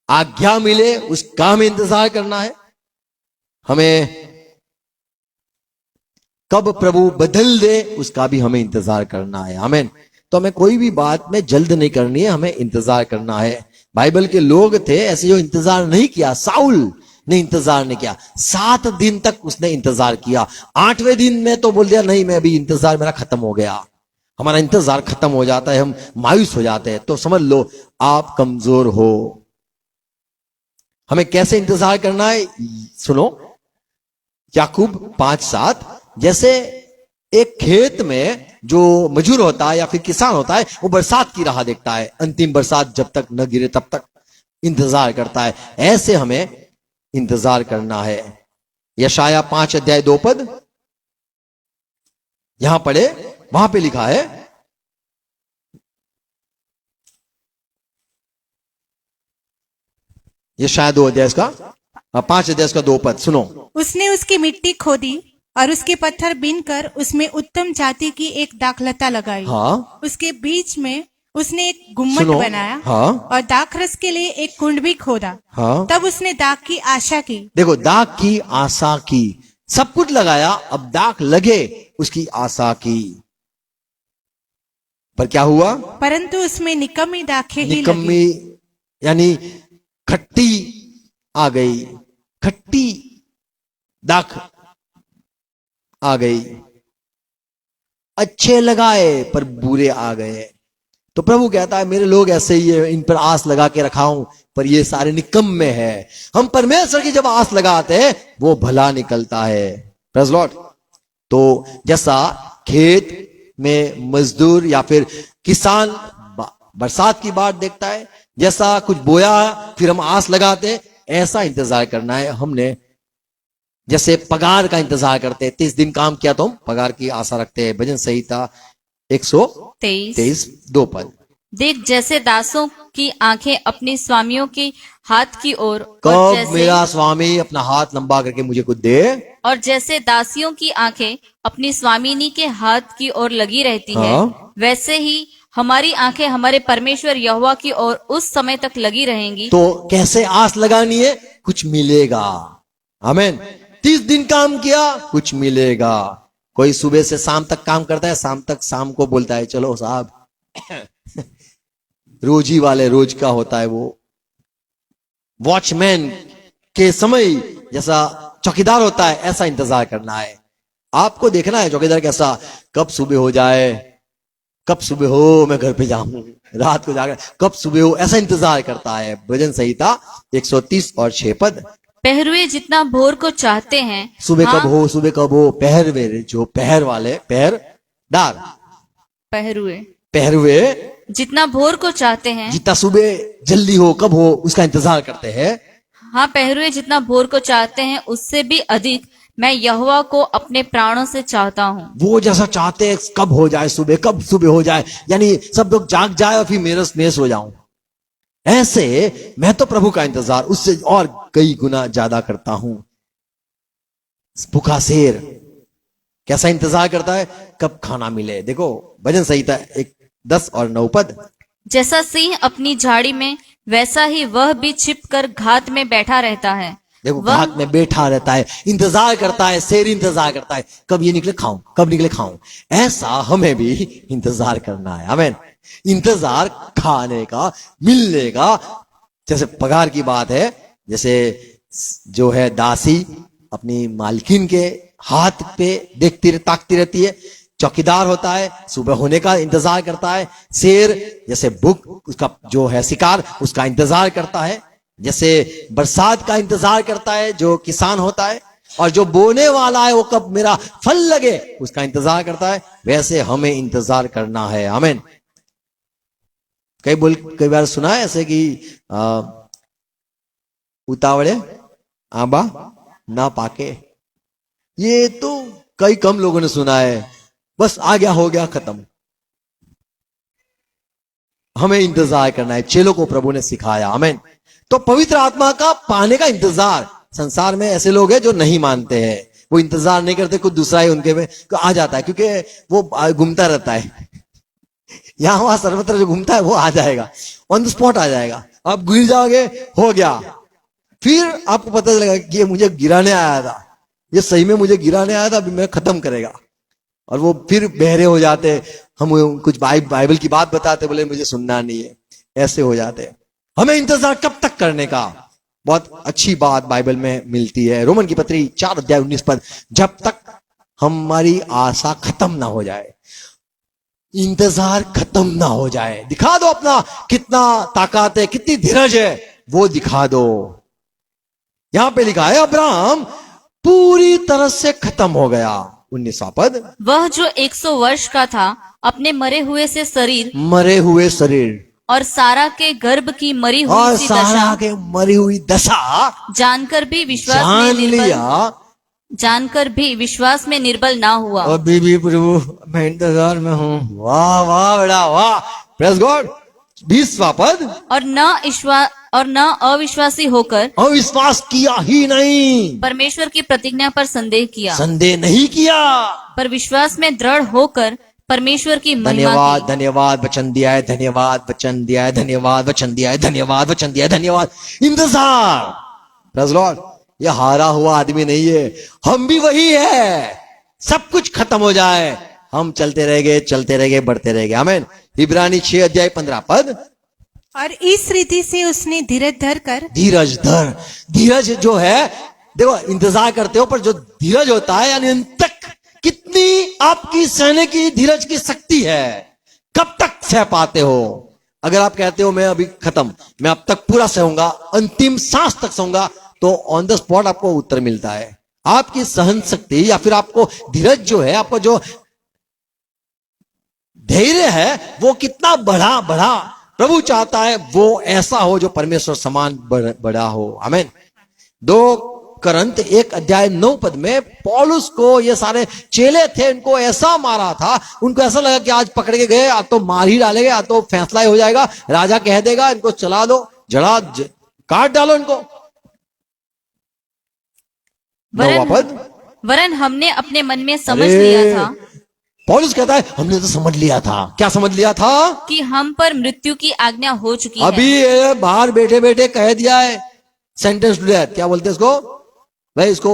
आज्ञा मिले उसका हमें इंतजार करना है, हमें कब प्रभु बदल दे उसका भी हमें इंतजार करना है। आमीन। तो हमें कोई भी बात में जल्द नहीं करनी है, हमें इंतजार करना है। बाइबल के लोग थे ऐसे जो इंतजार नहीं किया। साउल ने इंतजार नहीं किया, 7 दिन तक उसने इंतजार किया। 8वें दिन में तो बोल दिया नहीं, मैं अभी इंतजार मेरा खत्म हो गया। हमारा इंतजार खत्म हो जाता है, हम मायूस हो जाते हैं, तो समझ लो आप कमजोर हो। हमें कैसे इंतजार करना है सुनो, याकूब 5:7, जैसे एक खेत में जो मजदूर होता है या फिर किसान होता है वो बरसात की राह देखता है, अंतिम बरसात जब तक न गिरे तब तक इंतजार करता है, ऐसे हमें इंतजार करना है। यशाया 5 अध्याय 2 पद यहां पढ़े, वहां पे लिखा है, यशाया 2 अध्याय का 5 अध्याय का 2 पद सुनो। उसने उसकी मिट्टी खोदी और उसके पत्थर बीनकर उसमें उत्तम जाति की एक दाखलता लगाई। हाँ, उसके बीच में उसने एक गुम्मट सुनो। बनाया, हाँ, और दाखरस के लिए एक कुंड भी खोदा। हाँ, तब उसने दाख की आशा की। देखो, दाख की आशा की, सब कुछ लगाया, अब दाख लगे उसकी आशा की, पर क्या हुआ? परंतु उसमें निकम्मी दाखें ही लगी। निकम्मी यानी खट्टी आ गई, खट्टी दाख आ गई। अच्छे लगाए पर बुरे आ गए। तो प्रभु कहता है मेरे लोग ऐसे ही है, इन पर आस लगा के रखा हूं पर ये सारे निकम्मे हैं। हम परमेश्वर की जब आस लगाते हैं वो भला निकलता है। Praise Lord. तो जैसा खेत में मजदूर या फिर किसान बरसात की बाट देखता है, जैसा कुछ बोया फिर हम आस लगाते हैं, ऐसा इंतजार करना है हमने। जैसे पगार का इंतजार करते हैं, 30 दिन काम किया तो हम पगार की आशा रखते हैं। भजन संहिता 123 2 पद। देख जैसे दासों की आंखें अपने स्वामियों के हाथ की ओर, कब मेरा स्वामी अपना हाथ लंबा करके मुझे कुछ दे, और जैसे दासियों की आंखें अपनी स्वामिनी के हाथ की ओर लगी रहती है, वैसे ही हमारी आंखें हमारे परमेश्वर यहोवा की ओर उस समय तक लगी रहेंगी। तो कैसे आस लगानी है? कुछ मिलेगा। आमीन। 30 दिन काम किया, कुछ मिलेगा। कोई सुबह से शाम तक काम करता है, शाम को बोलता है चलो साहब रोजी वाले रोज का होता है, वो वॉचमैन के समय जैसा चौकीदार होता है ऐसा इंतजार करना है। आपको देखना है चौकीदार कैसा, कब सुबह हो जाए, कब सुबह हो मैं घर पे जाऊं, रात को जाकर कब सुबह हो, ऐसा इंतजार करता है। भजन संहिता 130 और 6 पद। पहरुए जितना भोर को चाहते हैं, सुबह कब हो, सुबह कब हो, पहरवे, जो पहर वाले, पहरदार, पहरुए जितना भोर को चाहते हैं, जितना सुबह जल्दी हो, कब हो, उसका इंतजार करते हैं। हाँ, पहरुए जितना भोर को चाहते हैं उससे भी अधिक मैं यहोवा को अपने प्राणों से चाहता हूँ। वो जैसा चाहते हैं कब हो जाए सुबह, कब सुबह हो जाए, यानी सब लोग जाग जाए और फिर मैं सो जाऊं, ऐसे मैं तो प्रभु का इंतजार उससे और कई गुना ज्यादा करता हूं। भूखा शेर कैसा इंतजार करता है, कब खाना मिले। देखो भजन संहिता 10 और 9 पद। जैसा सिंह अपनी झाड़ी में, वैसा ही वह भी छिपकर घात में बैठा रहता है। देखो घात में बैठा रहता है, इंतजार करता है, शेर इंतजार करता है कब ये निकले खाऊं, कब निकले खाऊं। ऐसा हमें भी इंतजार करना है। आमीन। इंतजार खाने का, मिलने का। जैसे पगार की बात है, जैसे जो है दासी अपनी मालकिन के हाथ पे ताकती रहती है, चौकीदार होता है, सुबह होने का इंतजार करता है। शेर जैसे भूख, उसका जो है शिकार, उसका इंतजार करता है। जैसे बरसात का इंतजार करता है जो किसान होता है, और जो बोने वाला है वो कब मेरा फल लगे उसका इंतजार करता है, वैसे हमें इंतजार करना है। आमीन। कई बार सुना है ऐसे कि उतावले आंबा ना पाके, ये तो कई कम लोगों ने सुना है, बस आ गया हो गया खत्म। हमें इंतजार करना है, चेलों को प्रभु ने सिखाया। आमीन। तो पवित्र आत्मा का पाने का इंतजार। संसार में ऐसे लोग हैं जो नहीं मानते हैं, वो इंतजार नहीं करते, कुछ दूसरा ही उनके में आ जाता है, क्योंकि वो घूमता रहता है, यहां वहां सर्वत्र जो घूमता है वो आ जाएगा, ऑन द स्पॉट आ जाएगा। आप गिर जाओगे, हो गया, फिर आपको पता चलेगा कि ये मुझे गिराने आया था, ये सही में मुझे गिराने आया था, अभी मैं खत्म करेगा। और वो फिर बहरे हो जाते, हम कुछ बाइबल की बात बताते, बोले मुझे सुनना नहीं है, ऐसे हो जाते। हमें इंतजार कब तक करने का, बहुत अच्छी बात बाइबल में मिलती है। रोमन की पत्री 4 अध्याय 19 पद। जब तक हमारी आशा खत्म ना हो जाए, इंतजार खत्म ना हो जाए, दिखा दो अपना कितना ताकत है, कितनी धीरज है, वो दिखा दो। यहां पे लिखा है अब्राहम पूरी तरह से खत्म हो गया। 19वां पद। वह जो 100 वर्ष का था, अपने मरे हुए शरीर और सारा के गर्भ की मरी हुई सी दशा, के मरी हुई दशा जानकर भी विश्वास में निर्बल ना हुआ। अभी भी प्रभु मैं इंतजार में हूँ। वाह वाह बेटा वाह, प्रेज गॉड। 20वां पद। और न अविश्वासी होकर, अविश्वास किया ही नहीं, परमेश्वर की प्रतिज्ञा पर संदेह नहीं किया, पर विश्वास में दृढ़ होकर परमेश्वर की महिमा की। धन्यवाद वचन दिया है, धन्यवाद वचन दिया है, धन्यवाद वचन दिया है, धन्यवाद वचन दिया है, धन्यवाद। इंतजार, प्रेज लॉर्ड। यह हारा हुआ आदमी नहीं है, हम भी वही है। सब कुछ खत्म हो जाए, हम चलते रह गए, बढ़ते रह गए। आमीन। इब्रानी 6 अध्याय 15 पद। और इस रीति से उसने धीरज जो है, देखो इंतजार करते हो, पर जो धीरज होता है, यानी अंत तक कितनी आपकी सहने की धीरज की शक्ति है, कब तक सह पाते हो। अगर आप कहते हो मैं अभी खत्म, मैं अब तक पूरा सहूंगा, अंतिम सांस तक सहूंगा, तो ऑन द स्पॉट आपको उत्तर मिलता है। आपकी सहन शक्ति या फिर आपको धीरज जो है, आपको जो धैर्य है, वो कितना बढ़ा प्रभु चाहता है वो ऐसा हो जो परमेश्वर समान बड़ा हो। आमीन। 2 करंत 1 अध्याय 9 पद में पौलुस को ये सारे चेले थे, इनको ऐसा मारा था, उनको ऐसा लगा कि आज पकड़ के गए, आज तो मार ही डालेंगे, आज तो फैसला ही हो जाएगा, राजा कह देगा इनको चला दो, काट डालो इनको। वरन हमने अपने मन में समझ लिया था, पौलुस कहता है हमने तो समझ लिया था। क्या समझ लिया था? कि हम पर मृत्यु की आज्ञा हो चुकी है। अभी बाहर बैठे बैठे कह दिया है सेंटेंस टू डेथ, क्या बोलते हैं इसको भाई, इसको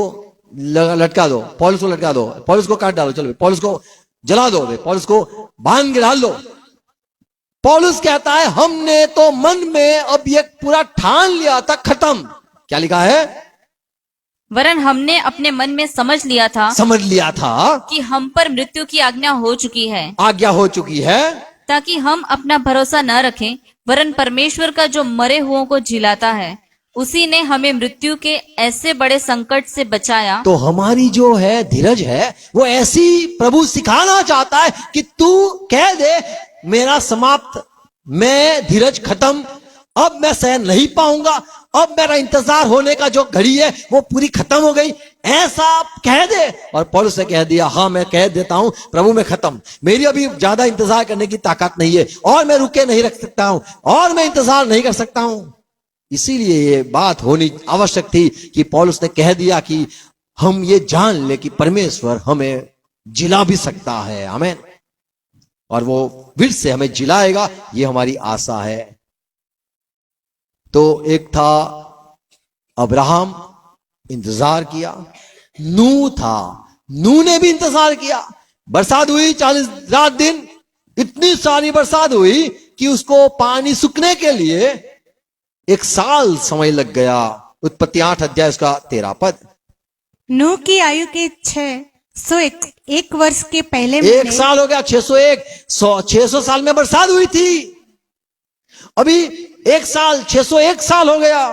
लटका दो, पौलुस को लटका दो, पौलुस को काट डालो, चलो पौलुस को जला दो, पौलुस को बांध के डाल दो। पौलुस कहता है हमने तो मन में अब ये पूरा ठान लिया था, खत्म। क्या लिखा है? वरन हमने अपने मन में समझ लिया था कि हम पर मृत्यु की आज्ञा हो चुकी है, आज्ञा हो चुकी है, ताकि हम अपना भरोसा न रखें, वरन परमेश्वर का जो मरे हुओं को जिलाता है, उसी ने हमें मृत्यु के ऐसे बड़े संकट से बचाया। तो हमारी जो है धीरज है, वो ऐसी प्रभु सिखाना चाहता है कि तू कह दे मेरा समाप्त, मैं धीरज खत्म, अब मैं सहन नहीं पाऊंगा, अब मेरा इंतजार होने का जो घड़ी है वो पूरी खत्म हो गई, ऐसा आप कह दे। और पौलुस ने कह दिया, हाँ मैं कह देता हूं प्रभु मैं खत्म, मेरी अभी ज्यादा इंतजार करने की ताकत नहीं है, और मैं रुके नहीं रख सकता हूं, और मैं इंतजार नहीं कर सकता हूं। इसीलिए ये बात होनी आवश्यक थी कि पौलुस ने कह दिया कि हम ये जान ले कि परमेश्वर हमें जिला भी सकता है, आमीन, और वो फिर से हमें जिलाएगा, ये हमारी आशा है। तो एक था अब्राहम, इंतजार किया। नूह था, नूह ने भी इंतजार किया। बरसात हुई 40 रात दिन, इतनी सारी बरसात हुई कि उसको पानी सूखने के लिए 1 साल समय लग गया। उत्पत्ति 8 अध्याय उसका 13 पद। नूह की आयु के 601 वर्ष के पहले 1 महीने साल हो गया, 600 साल में बरसात हुई थी। अभी 1 साल, 601 साल हो गया।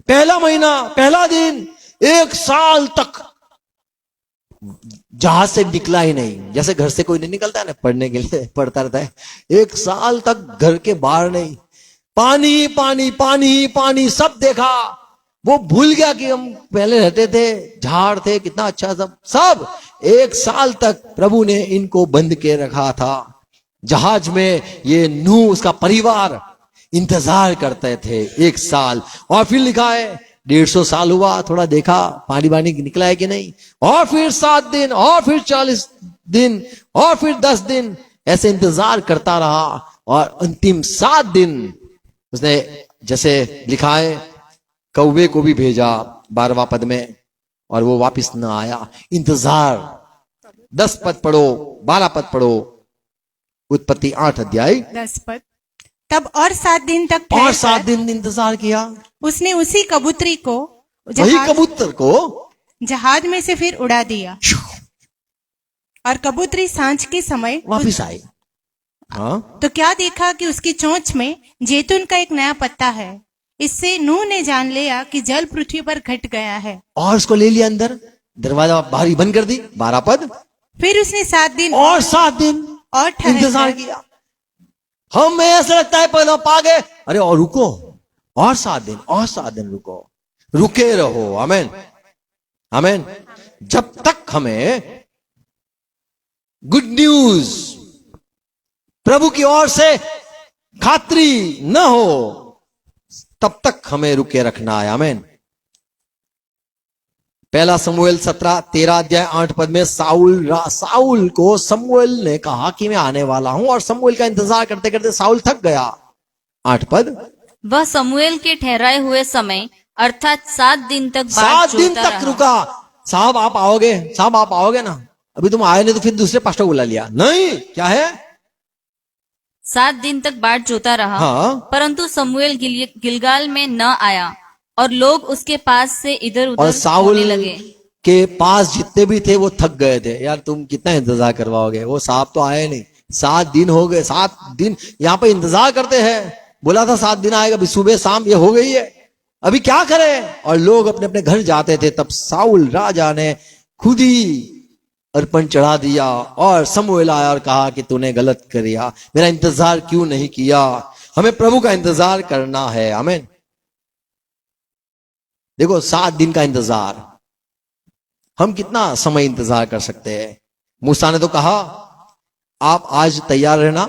पहला महीना, पहला दिन, 1 साल तक जहाज से निकला ही नहीं। जैसे घर से कोई नहीं निकलता है ना पढ़ने के लिए, पढ़ता रहता है, 1 साल तक घर के बाहर नहीं। पानी पानी पानी पानी सब देखा, वो भूल गया कि हम पहले रहते थे, झाड़ थे, कितना अच्छा सब 1 साल तक प्रभु ने इनको बंद के रखा था जहाज में। ये नूह उसका परिवार इंतजार करते थे 1 साल। और फिर लिखा है 150 साल हुआ, थोड़ा देखा पानी वानी निकला है कि नहीं, और फिर 7 दिन, और फिर 40 दिन, और फिर 10 दिन, ऐसे इंतजार करता रहा। और अंतिम 7 दिन उसने, जैसे लिखा है, कौवे को भी भेजा 12वां पद में, और वो वापस न आया। इंतजार। 10 पद पढ़ो, 12 पद पढ़ो, उत्पत्ति 8 अध्याय 10 पद। तब और 7 दिन तक और ठहर 7 कर दिन इंतजार किया। उसने उसी कबूतरी को वही कबूतर को जहाज में से फिर उड़ा दिया, और कबूतरी सांझ के समय वापिस आई। हाँ, तो क्या देखा कि उसकी चोंच में जैतून का एक नया पत्ता है। इससे नूह ने जान लिया कि जल पृथ्वी पर घट गया है, और उसको ले लिया अंदर, दरवाजा बाहरी बंद कर दी। 12 पद। फिर उसने 7 दिन और 7 दिन और ठहर इंतजार कर किया। हमें ऐसा लगता है पहले पा गए, अरे और रुको, और 7 दिन, और 7 दिन रुको, रुके रहो। आमीन, आमीन। जब तक हमें गुड न्यूज प्रभु की ओर से खातरी न हो, तब तक हमें रुके रखना है। आमीन। 1 शमूएल 17-13 अध्याय 8 पद में साउल को शमूएल ने कहा कि मैं आने वाला हूं, और शमूएल का इंतजार करते करते साउल थक गया। 8 पद। वह समूएल के ठहराए हुए समय अर्थात 7 दिन तक 7 दिन जोता तक रहा। रुका। साहब आप आओगे, साहब आप आओगे ना, अभी तुम आए नहीं, तो फिर दूसरे पास्टर बुला लिया। नहीं, क्या है, 7 दिन तक बाट जोता रहा। हाँ। परंतु समूएल गिलगाल में न आया, और लोग उसके पास से इधर और उधर साउल होने लगे। के पास जितने भी थे वो थक गए थे। यार तुम कितना इंतजार करवाओगे, वो साहब तो आए नहीं, 7 दिन हो गए, 7 दिन यहाँ पे इंतजार करते हैं। बोला था 7 दिन आएगा, अभी सुबह शाम ये हो गई है, अभी क्या करें। और लोग अपने अपने घर जाते थे। तब साउल राजा ने खुद ही अर्पण चढ़ा दिया, और शमूएल आया और कहा कि तूने गलत किया, मेरा इंतजार क्यों नहीं किया। हमें प्रभु का इंतजार करना है। आमीन। देखो 7 दिन का इंतजार, हम कितना समय इंतजार कर सकते हैं। मूसा ने तो कहा आप आज तैयार रहना,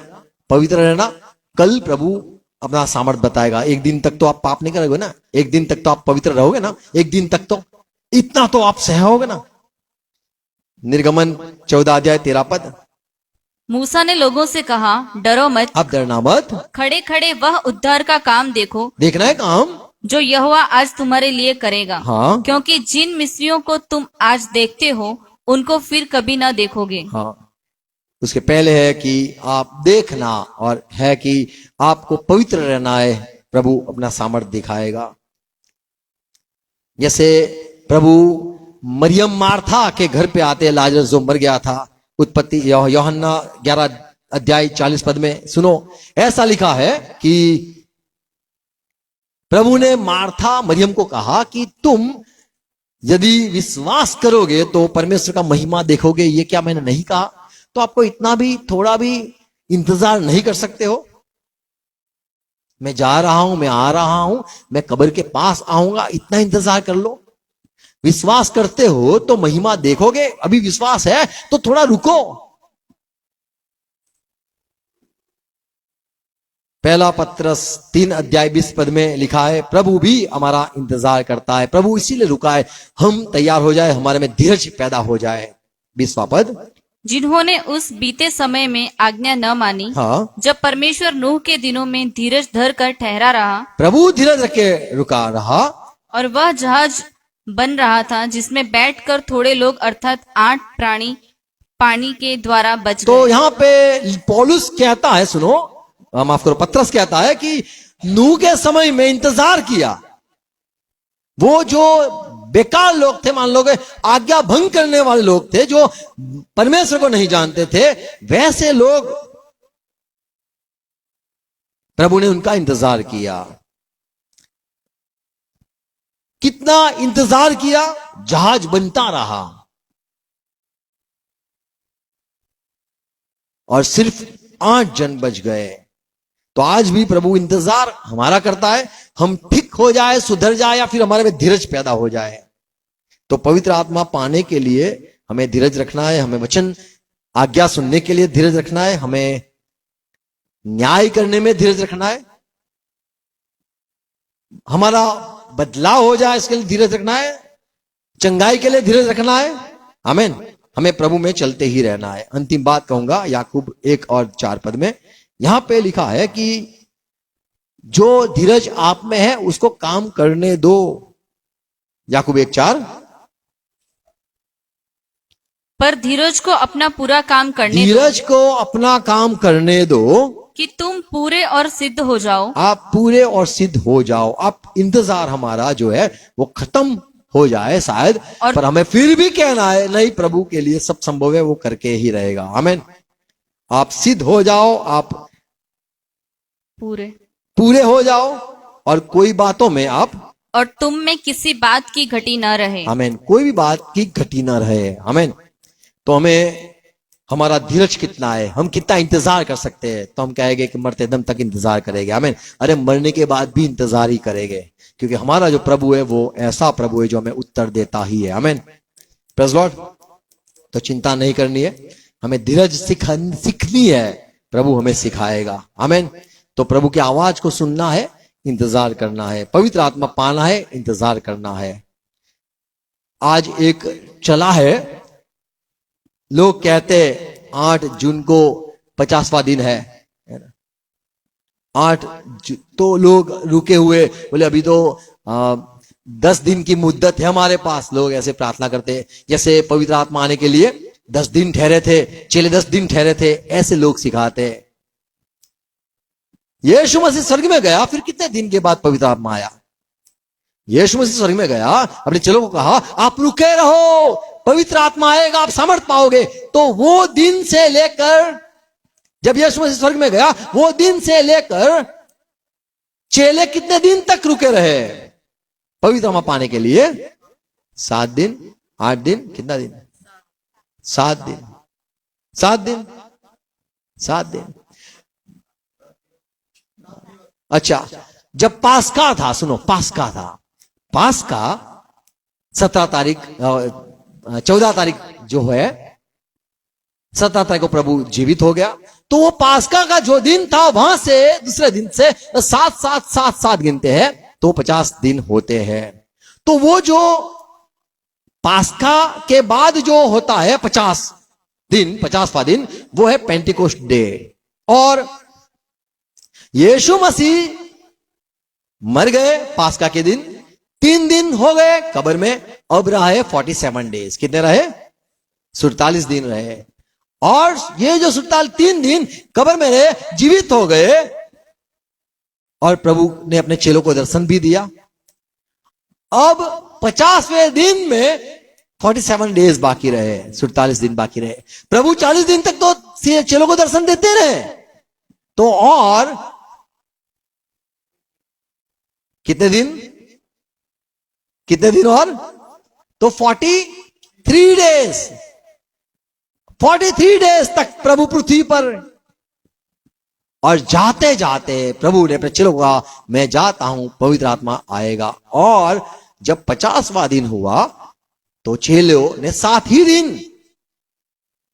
पवित्र रहना, कल प्रभु अपना सामर्थ बताएगा। 1 दिन तक तो आप पाप नहीं करोगे ना, 1 दिन तक तो आप पवित्र रहोगे ना, 1 दिन तक तो इतना तो आप सहोगे ना। निर्गमन 14 अध्याय 13 पद। मूसा ने लोगों से कहा, डरो मत, अब डरना मत, खड़े खड़े वह उद्धार का काम देखो, देखना है काम, जो यहोवा आज तुम्हारे लिए करेगा। हाँ क्योंकि जिन मिस्रियों को तुम आज देखते हो उनको फिर कभी न देखोगे। हाँ, उसके पहले है कि आप देखना, और है कि आपको पवित्र रहना है। प्रभु अपना सामर्थ्य दिखाएगा। जैसे प्रभु मरियम मार्था के घर पे आते, लाजरस जो मर गया था, उत्पत्ति यूहन्ना 11 अध्याय 40 पद में सुनो, ऐसा लिखा है कि प्रभु ने मार्था मरियम को कहा कि तुम यदि विश्वास करोगे तो परमेश्वर का महिमा देखोगे। ये क्या मैंने नहीं कहा? तो आपको इतना भी, थोड़ा भी इंतजार नहीं कर सकते हो? मैं जा रहा हूं, मैं आ रहा हूं, मैं कब्र के पास आऊंगा, इतना इंतजार कर लो। विश्वास करते हो तो महिमा देखोगे। अभी विश्वास है तो थोड़ा रुको। पहला पत्रस 3 अध्याय 20 पद में लिखा है, प्रभु भी हमारा इंतजार करता है। प्रभु इसीलिए रुका है, हम तैयार हो जाए, हमारे में धीरज पैदा हो जाए। 20वां पद, जिन्होंने उस बीते समय में आज्ञा न मानी, हाँ, जब परमेश्वर नूह के दिनों में धीरज धर कर ठहरा रहा, प्रभु धीरज रख के रुका रहा, और वह जहाज बन रहा था जिसमें बैठकर थोड़े लोग अर्थात 8 प्राणी पानी के द्वारा बच तो गए। यहां पे पौलुस कहता है, सुनो, माफ करो, पत्रस कहता है कि नूह के समय में इंतजार किया। वो जो बेकार लोग थे, मान लोगे आज्ञा भंग करने वाले लोग थे, जो परमेश्वर को नहीं जानते थे, वैसे लोग, प्रभु ने उनका इंतजार किया। कितना इंतजार किया? जहाज बनता रहा, और सिर्फ 8 जन बच गए। तो आज भी प्रभु इंतजार हमारा करता है, हम ठीक हो जाए, सुधर जाए, या फिर हमारे में धीरज पैदा हो जाए। तो पवित्र आत्मा पाने के लिए हमें धीरज रखना है, हमें वचन आज्ञा सुनने के लिए धीरज रखना है, हमें न्याय करने में धीरज रखना है, हमारा बदलाव हो जाए इसके लिए धीरज रखना है, चंगाई के लिए धीरज रखना है। आमीन। हमें प्रभु में चलते ही रहना है। अंतिम बात कहूंगा, याकूब 1 और 4 पद में यहां पे लिखा है कि जो धीरज आप में है उसको काम करने दो। याकूब 1:4, पर धीरज को अपना पूरा काम करने दो, धीरज को अपना काम करने दो कि तुम पूरे और सिद्ध हो जाओ। आप पूरे और सिद्ध हो जाओ। आप इंतजार हमारा जो है वो खत्म हो जाए शायद, पर हमें फिर भी कहना है नहीं, प्रभु के लिए सब संभव है, वो करके ही रहेगा। आमीन। आप सिद्ध हो जाओ, आप पूरे हो जाओ, और कोई बातों में आप, और तुम में किसी बात की घटी न रहे। आमीन, कोई भी बात की घटी न रहे। आमीन। तो हमें, हमारा धीरज कितना है, हम कितना इंतजार कर सकते हैं? तो हम कहेंगे कि मरते दम तक इंतजार करेंगे। आमीन। अरे मरने के बाद भी इंतजार ही करेंगे, क्योंकि हमारा जो प्रभु है वो ऐसा प्रभु है जो हमें उत्तर देता ही है। आमीन। Praise Lord. तो चिंता नहीं करनी है, हमें धीरज सीखनी है, प्रभु हमें सिखाएगा। आमीन। तो प्रभु की आवाज को सुनना है, इंतजार करना है, पवित्र आत्मा पाना है, इंतजार करना है। आज एक चला है, लोग कहते 8 जून को 50वां दिन है, 8 तो लोग रुके हुए, बोले अभी तो 10 दिन की मुद्दत है हमारे पास। लोग ऐसे प्रार्थना करते हैं जैसे पवित्र आत्मा आने के लिए 10 दिन ठहरे थे, चेले 10 दिन ठहरे थे, ऐसे लोग सिखाते हैं। यीशु मसीह स्वर्ग में गया, फिर कितने दिन के बाद पवित्र आत्मा आया? यीशु मसीह स्वर्ग में गया, अपने चेलों को कहा आप रुके रहो, पवित्र आत्मा आएगा, आप सामर्थ पाओगे। तो वो दिन से लेकर, जब यीशु मसीह स्वर्ग में गया, वो दिन से लेकर चेले कितने दिन तक रुके रहे पवित्र आत्मा पाने के लिए? 7 दिन, 8 दिन, कितना दिन? 7 दिन, 7 दिन, 7 दिन। अच्छा, जब पास्का था, सुनो, पास्का था, पास्का 17 तारीख, 14 तारीख जो है, 17 तारीख को प्रभु जीवित हो गया। तो वो पास्का का जो दिन था, वहां से दूसरे दिन से 7 गिनते हैं तो 50 दिन होते हैं। तो वो जो पास्का के बाद जो होता है 50 दिन, 50वां दिन, वो है पेंटिकोस्ट डे। और यीशु मसीह मर गए पास्का के दिन, 3 दिन हो गए कब्र में, अब रहे 47 डेज। कितने रहे? 47 दिन रहे। और ये जो 3 दिन कब्र में रहे, जीवित हो गए, और प्रभु ने अपने चेलों को दर्शन भी दिया। अब 50वें दिन में 47 डेज बाकी रहे, 47 दिन बाकी रहे। प्रभु 40 दिन तक तो चेलों को दर्शन देते रहे, तो और कितने दिन और? तो 43 डेज तक प्रभु पृथ्वी पर। और जाते जाते प्रभु ने अपने चेलों को कहा, मैं जाता हूं, पवित्र आत्मा आएगा। और जब 50वां दिन हुआ तो चेलों ने 7 ही दिन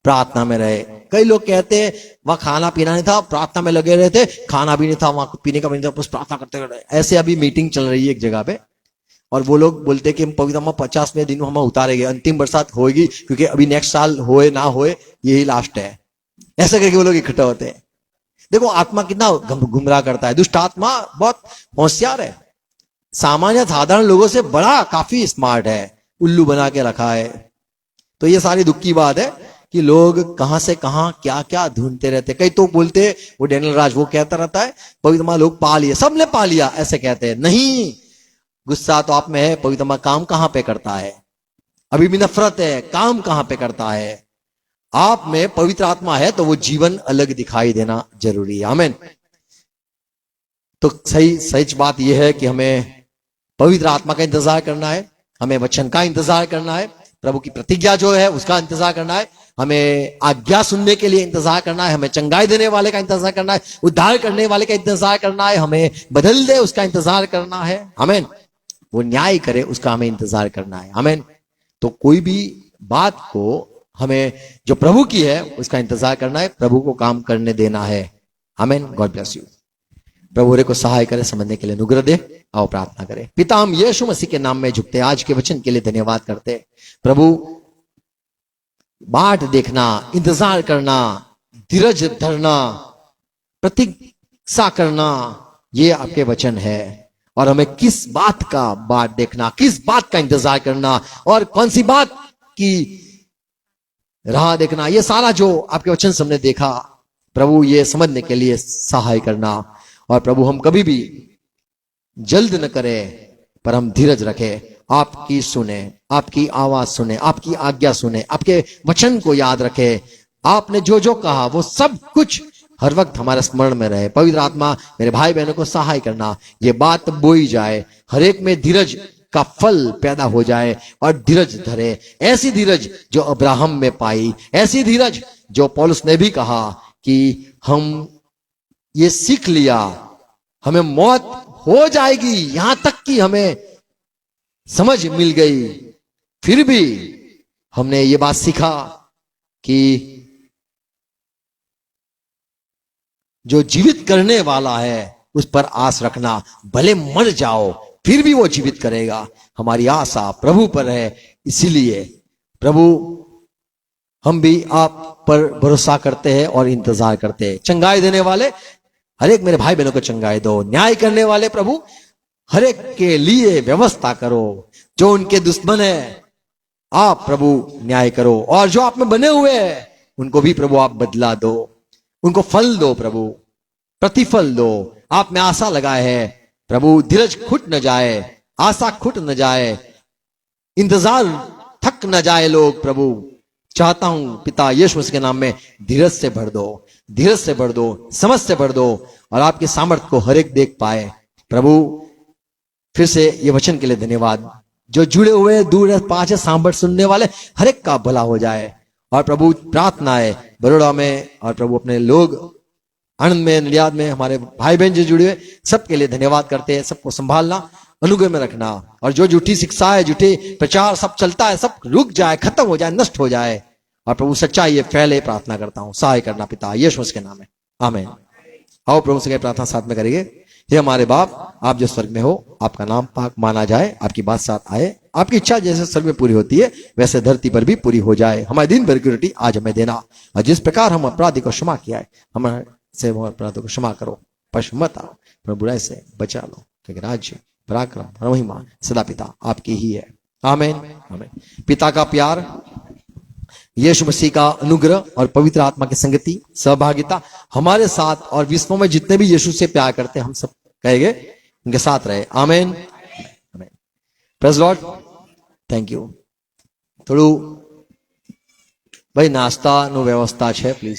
प्रार्थना में रहे। कई लोग कहते हैं वहां खाना पीना नहीं था, प्रार्थना में लगे रहे थे, खाना भी नहीं था, वहां पीने का भी नहीं था, बस प्रार्थना करते रहे। ऐसे अभी मीटिंग चल रही है एक जगह पे, और वो लोग बोलते हैं कि हम पवित्र आत्मा 50वें दिन हम उतारेंगे, अंतिम बरसात होगी, क्योंकि अभी नेक्स्ट साल होए ना होए यही लास्ट है। ऐसा करके वो लोग इकट्ठा होते हैं। देखो आत्मा कितना गुमराह करता है। दुष्ट आत्मा बहुत होशियार है, सामान्य साधारण लोगों से बड़ा काफी स्मार्ट है, उल्लू बना के रखा है। तो ये सारी दुख की बात है कि लोग कहां से कहां क्या क्या ढूंढते रहते। कई तो बोलते, वो डैनियल राज वो कहता रहता है पवित्र आत्मा लोग पा लिए, सबने पा लिया, ऐसे कहते हैं। नहीं, गुस्सा तो आप में है, पवित्र आत्मा काम कहां पे करता है? अभी भी नफरत है, काम कहां पे करता है? आप में पवित्र आत्मा है तो वो जीवन अलग दिखाई देना जरूरी है। आमीन। तो सही बात यह है कि हमें पवित्र आत्मा का इंतजार करना है, हमें वचन का इंतजार करना है, प्रभु की प्रतिज्ञा जो है उसका इंतजार करना है, हमें आज्ञा सुनने के लिए इंतजार करना है, हमें चंगाई देने वाले का इंतजार करना है, उद्धार करने वाले का इंतजार करना है, हमें बदल दे उसका इंतजार करना है। आमीन। वो न्याय करे उसका हमें इंतजार करना है। आमीन। तो कोई भी बात को हमें जो प्रभु की है उसका इंतजार करना है, प्रभु को काम करने देना है। आमीन। God bless you. प्रभु रे को सहाय करे, समझने के लिए अनुग्रह दे। आओ प्रार्थना करें। पिता, हम यीशु मसीह के नाम में झुकते, आज के वचन के लिए धन्यवाद करते। प्रभु, बाट देखना, इंतजार करना, धीरज धरना, प्रतीक्षा करना, ये आपके वचन है। और हमें किस बात का बाट देखना, किस बात का इंतजार करना, और कौन सी बात की राह देखना, ये सारा जो आपके वचन से हमने देखा, प्रभु ये समझने के लिए सहाय करना। और प्रभु हम कभी भी जल्द न करें, पर हम धीरज रखें, आपकी सुने, आपकी आवाज सुने, आपकी आज्ञा सुने, आपके वचन को याद रखें। आपने जो जो कहा वो सब कुछ हर वक्त हमारे स्मरण में रहे। पवित्र आत्मा मेरे भाई बहनों को सहाय करना, ये बात बोई जाए, हर एक में धीरज का फल पैदा हो जाए, और धीरज धरे, ऐसी धीरज जो अब्राहम में पाई, ऐसी धीरज जो पौलुस ने भी कहा कि हम ये सीख लिया, हमें मौत हो जाएगी, यहां तक कि हमें समझ मिल गई, फिर भी हमने ये बात सीखा कि जो जीवित करने वाला है उस पर आस रखना, भले मर जाओ फिर भी वो जीवित करेगा। हमारी आशा प्रभु पर है। इसीलिए प्रभु हम भी आप पर भरोसा करते हैं और इंतजार करते हैं। चंगाई देने वाले हर एक मेरे भाई बहनों को चंगाई दो। न्याय करने वाले प्रभु हर एक के लिए व्यवस्था करो। जो उनके दुश्मन है आप प्रभु न्याय करो, और जो आप में बने हुए हैं उनको भी प्रभु आप बदला दो, उनको फल दो प्रभु, प्रतिफल दो। आप में आशा लगाए है प्रभु, धीरज खुट न जाए, आशा खुट न जाए, इंतजार थक न जाए लोग। प्रभु चाहता हूं पिता यीशु मसीह के नाम में धीरज से भर दो, धीरज से भर दो, समझ से भर दो, और आपके सामर्थ्य को हर एक देख पाए। प्रभु फिर से ये वचन के लिए धन्यवाद। जो जुड़े हुए दूर है पांच है सांभर सुनने वाले हर एक का भला हो जाए। और प्रभु प्रार्थना है बड़ोड़ा में, और प्रभु अपने लोग आनंद में, नडियाद में, हमारे भाई बहन जो जुड़े हुए सबके लिए धन्यवाद करते हैं। सबको संभालना, अनुग्रह में रखना, और जो झूठी शिक्षा है, झूठे प्रचार सब चलता है, सब रुक जाए, खत्म हो जाए, नष्ट हो जाए, और प्रभु सच्चाई ये फैले। प्रार्थना करता हूं, सहाय करना पिता यीशु मसीह के नाम में, आमीन। आओ प्रभु से प्रार्थना साथ में करेंगे। हे हमारे बाप, आप जो स्वर्ग में हो, आपका नाम पाक माना जाए, आपकी बात साथ आए, आपकी इच्छा जैसे स्वर्ग में पूरी होती है वैसे धरती पर भी पूरी हो जाए। हमारे दिन भर की रोटी आज हमें देना, और जिस प्रकार हम अपराधी को क्षमा किया है हमारे से वो अपराधों को क्षमा करो, पश मत आओ, पर बुराई से बचा लो। क्योंकि राज्य, पराक्रम और महिमा सदा पिता आपकी ही है। आमीन आमीन। पिता का प्यार, यीशु मसीह का अनुग्रह और पवित्र आत्मा की संगति, सहभागिता हमारे साथ और विश्व में जितने भी यीशु से प्यार करते हैं हम सब कहेंगे उनके साथ रहे। Amen amen. Praise Lord. Thank you. थोड़ू भाई नाश्ता नो व्यवस्था है प्लीज।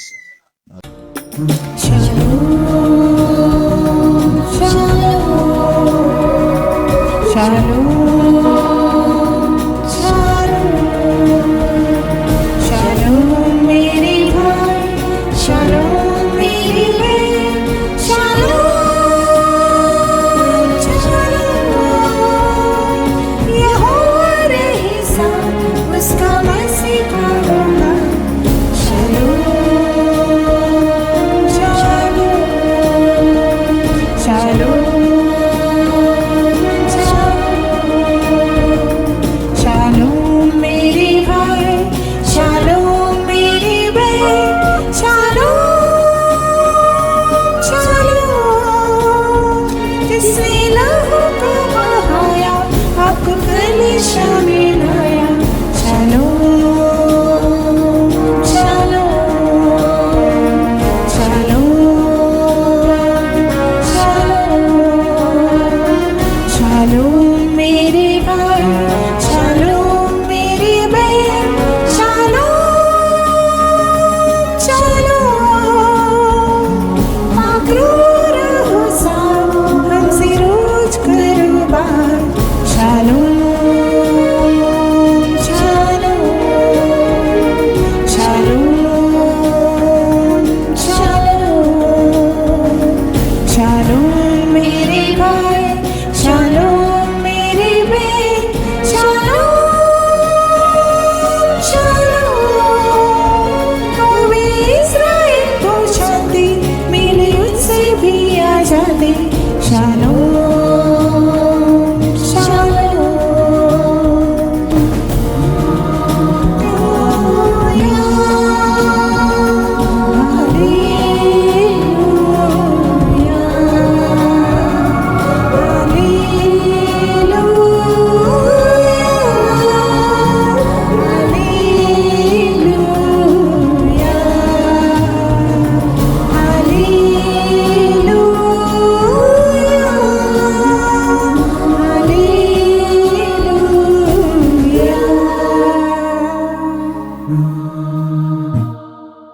Shalom.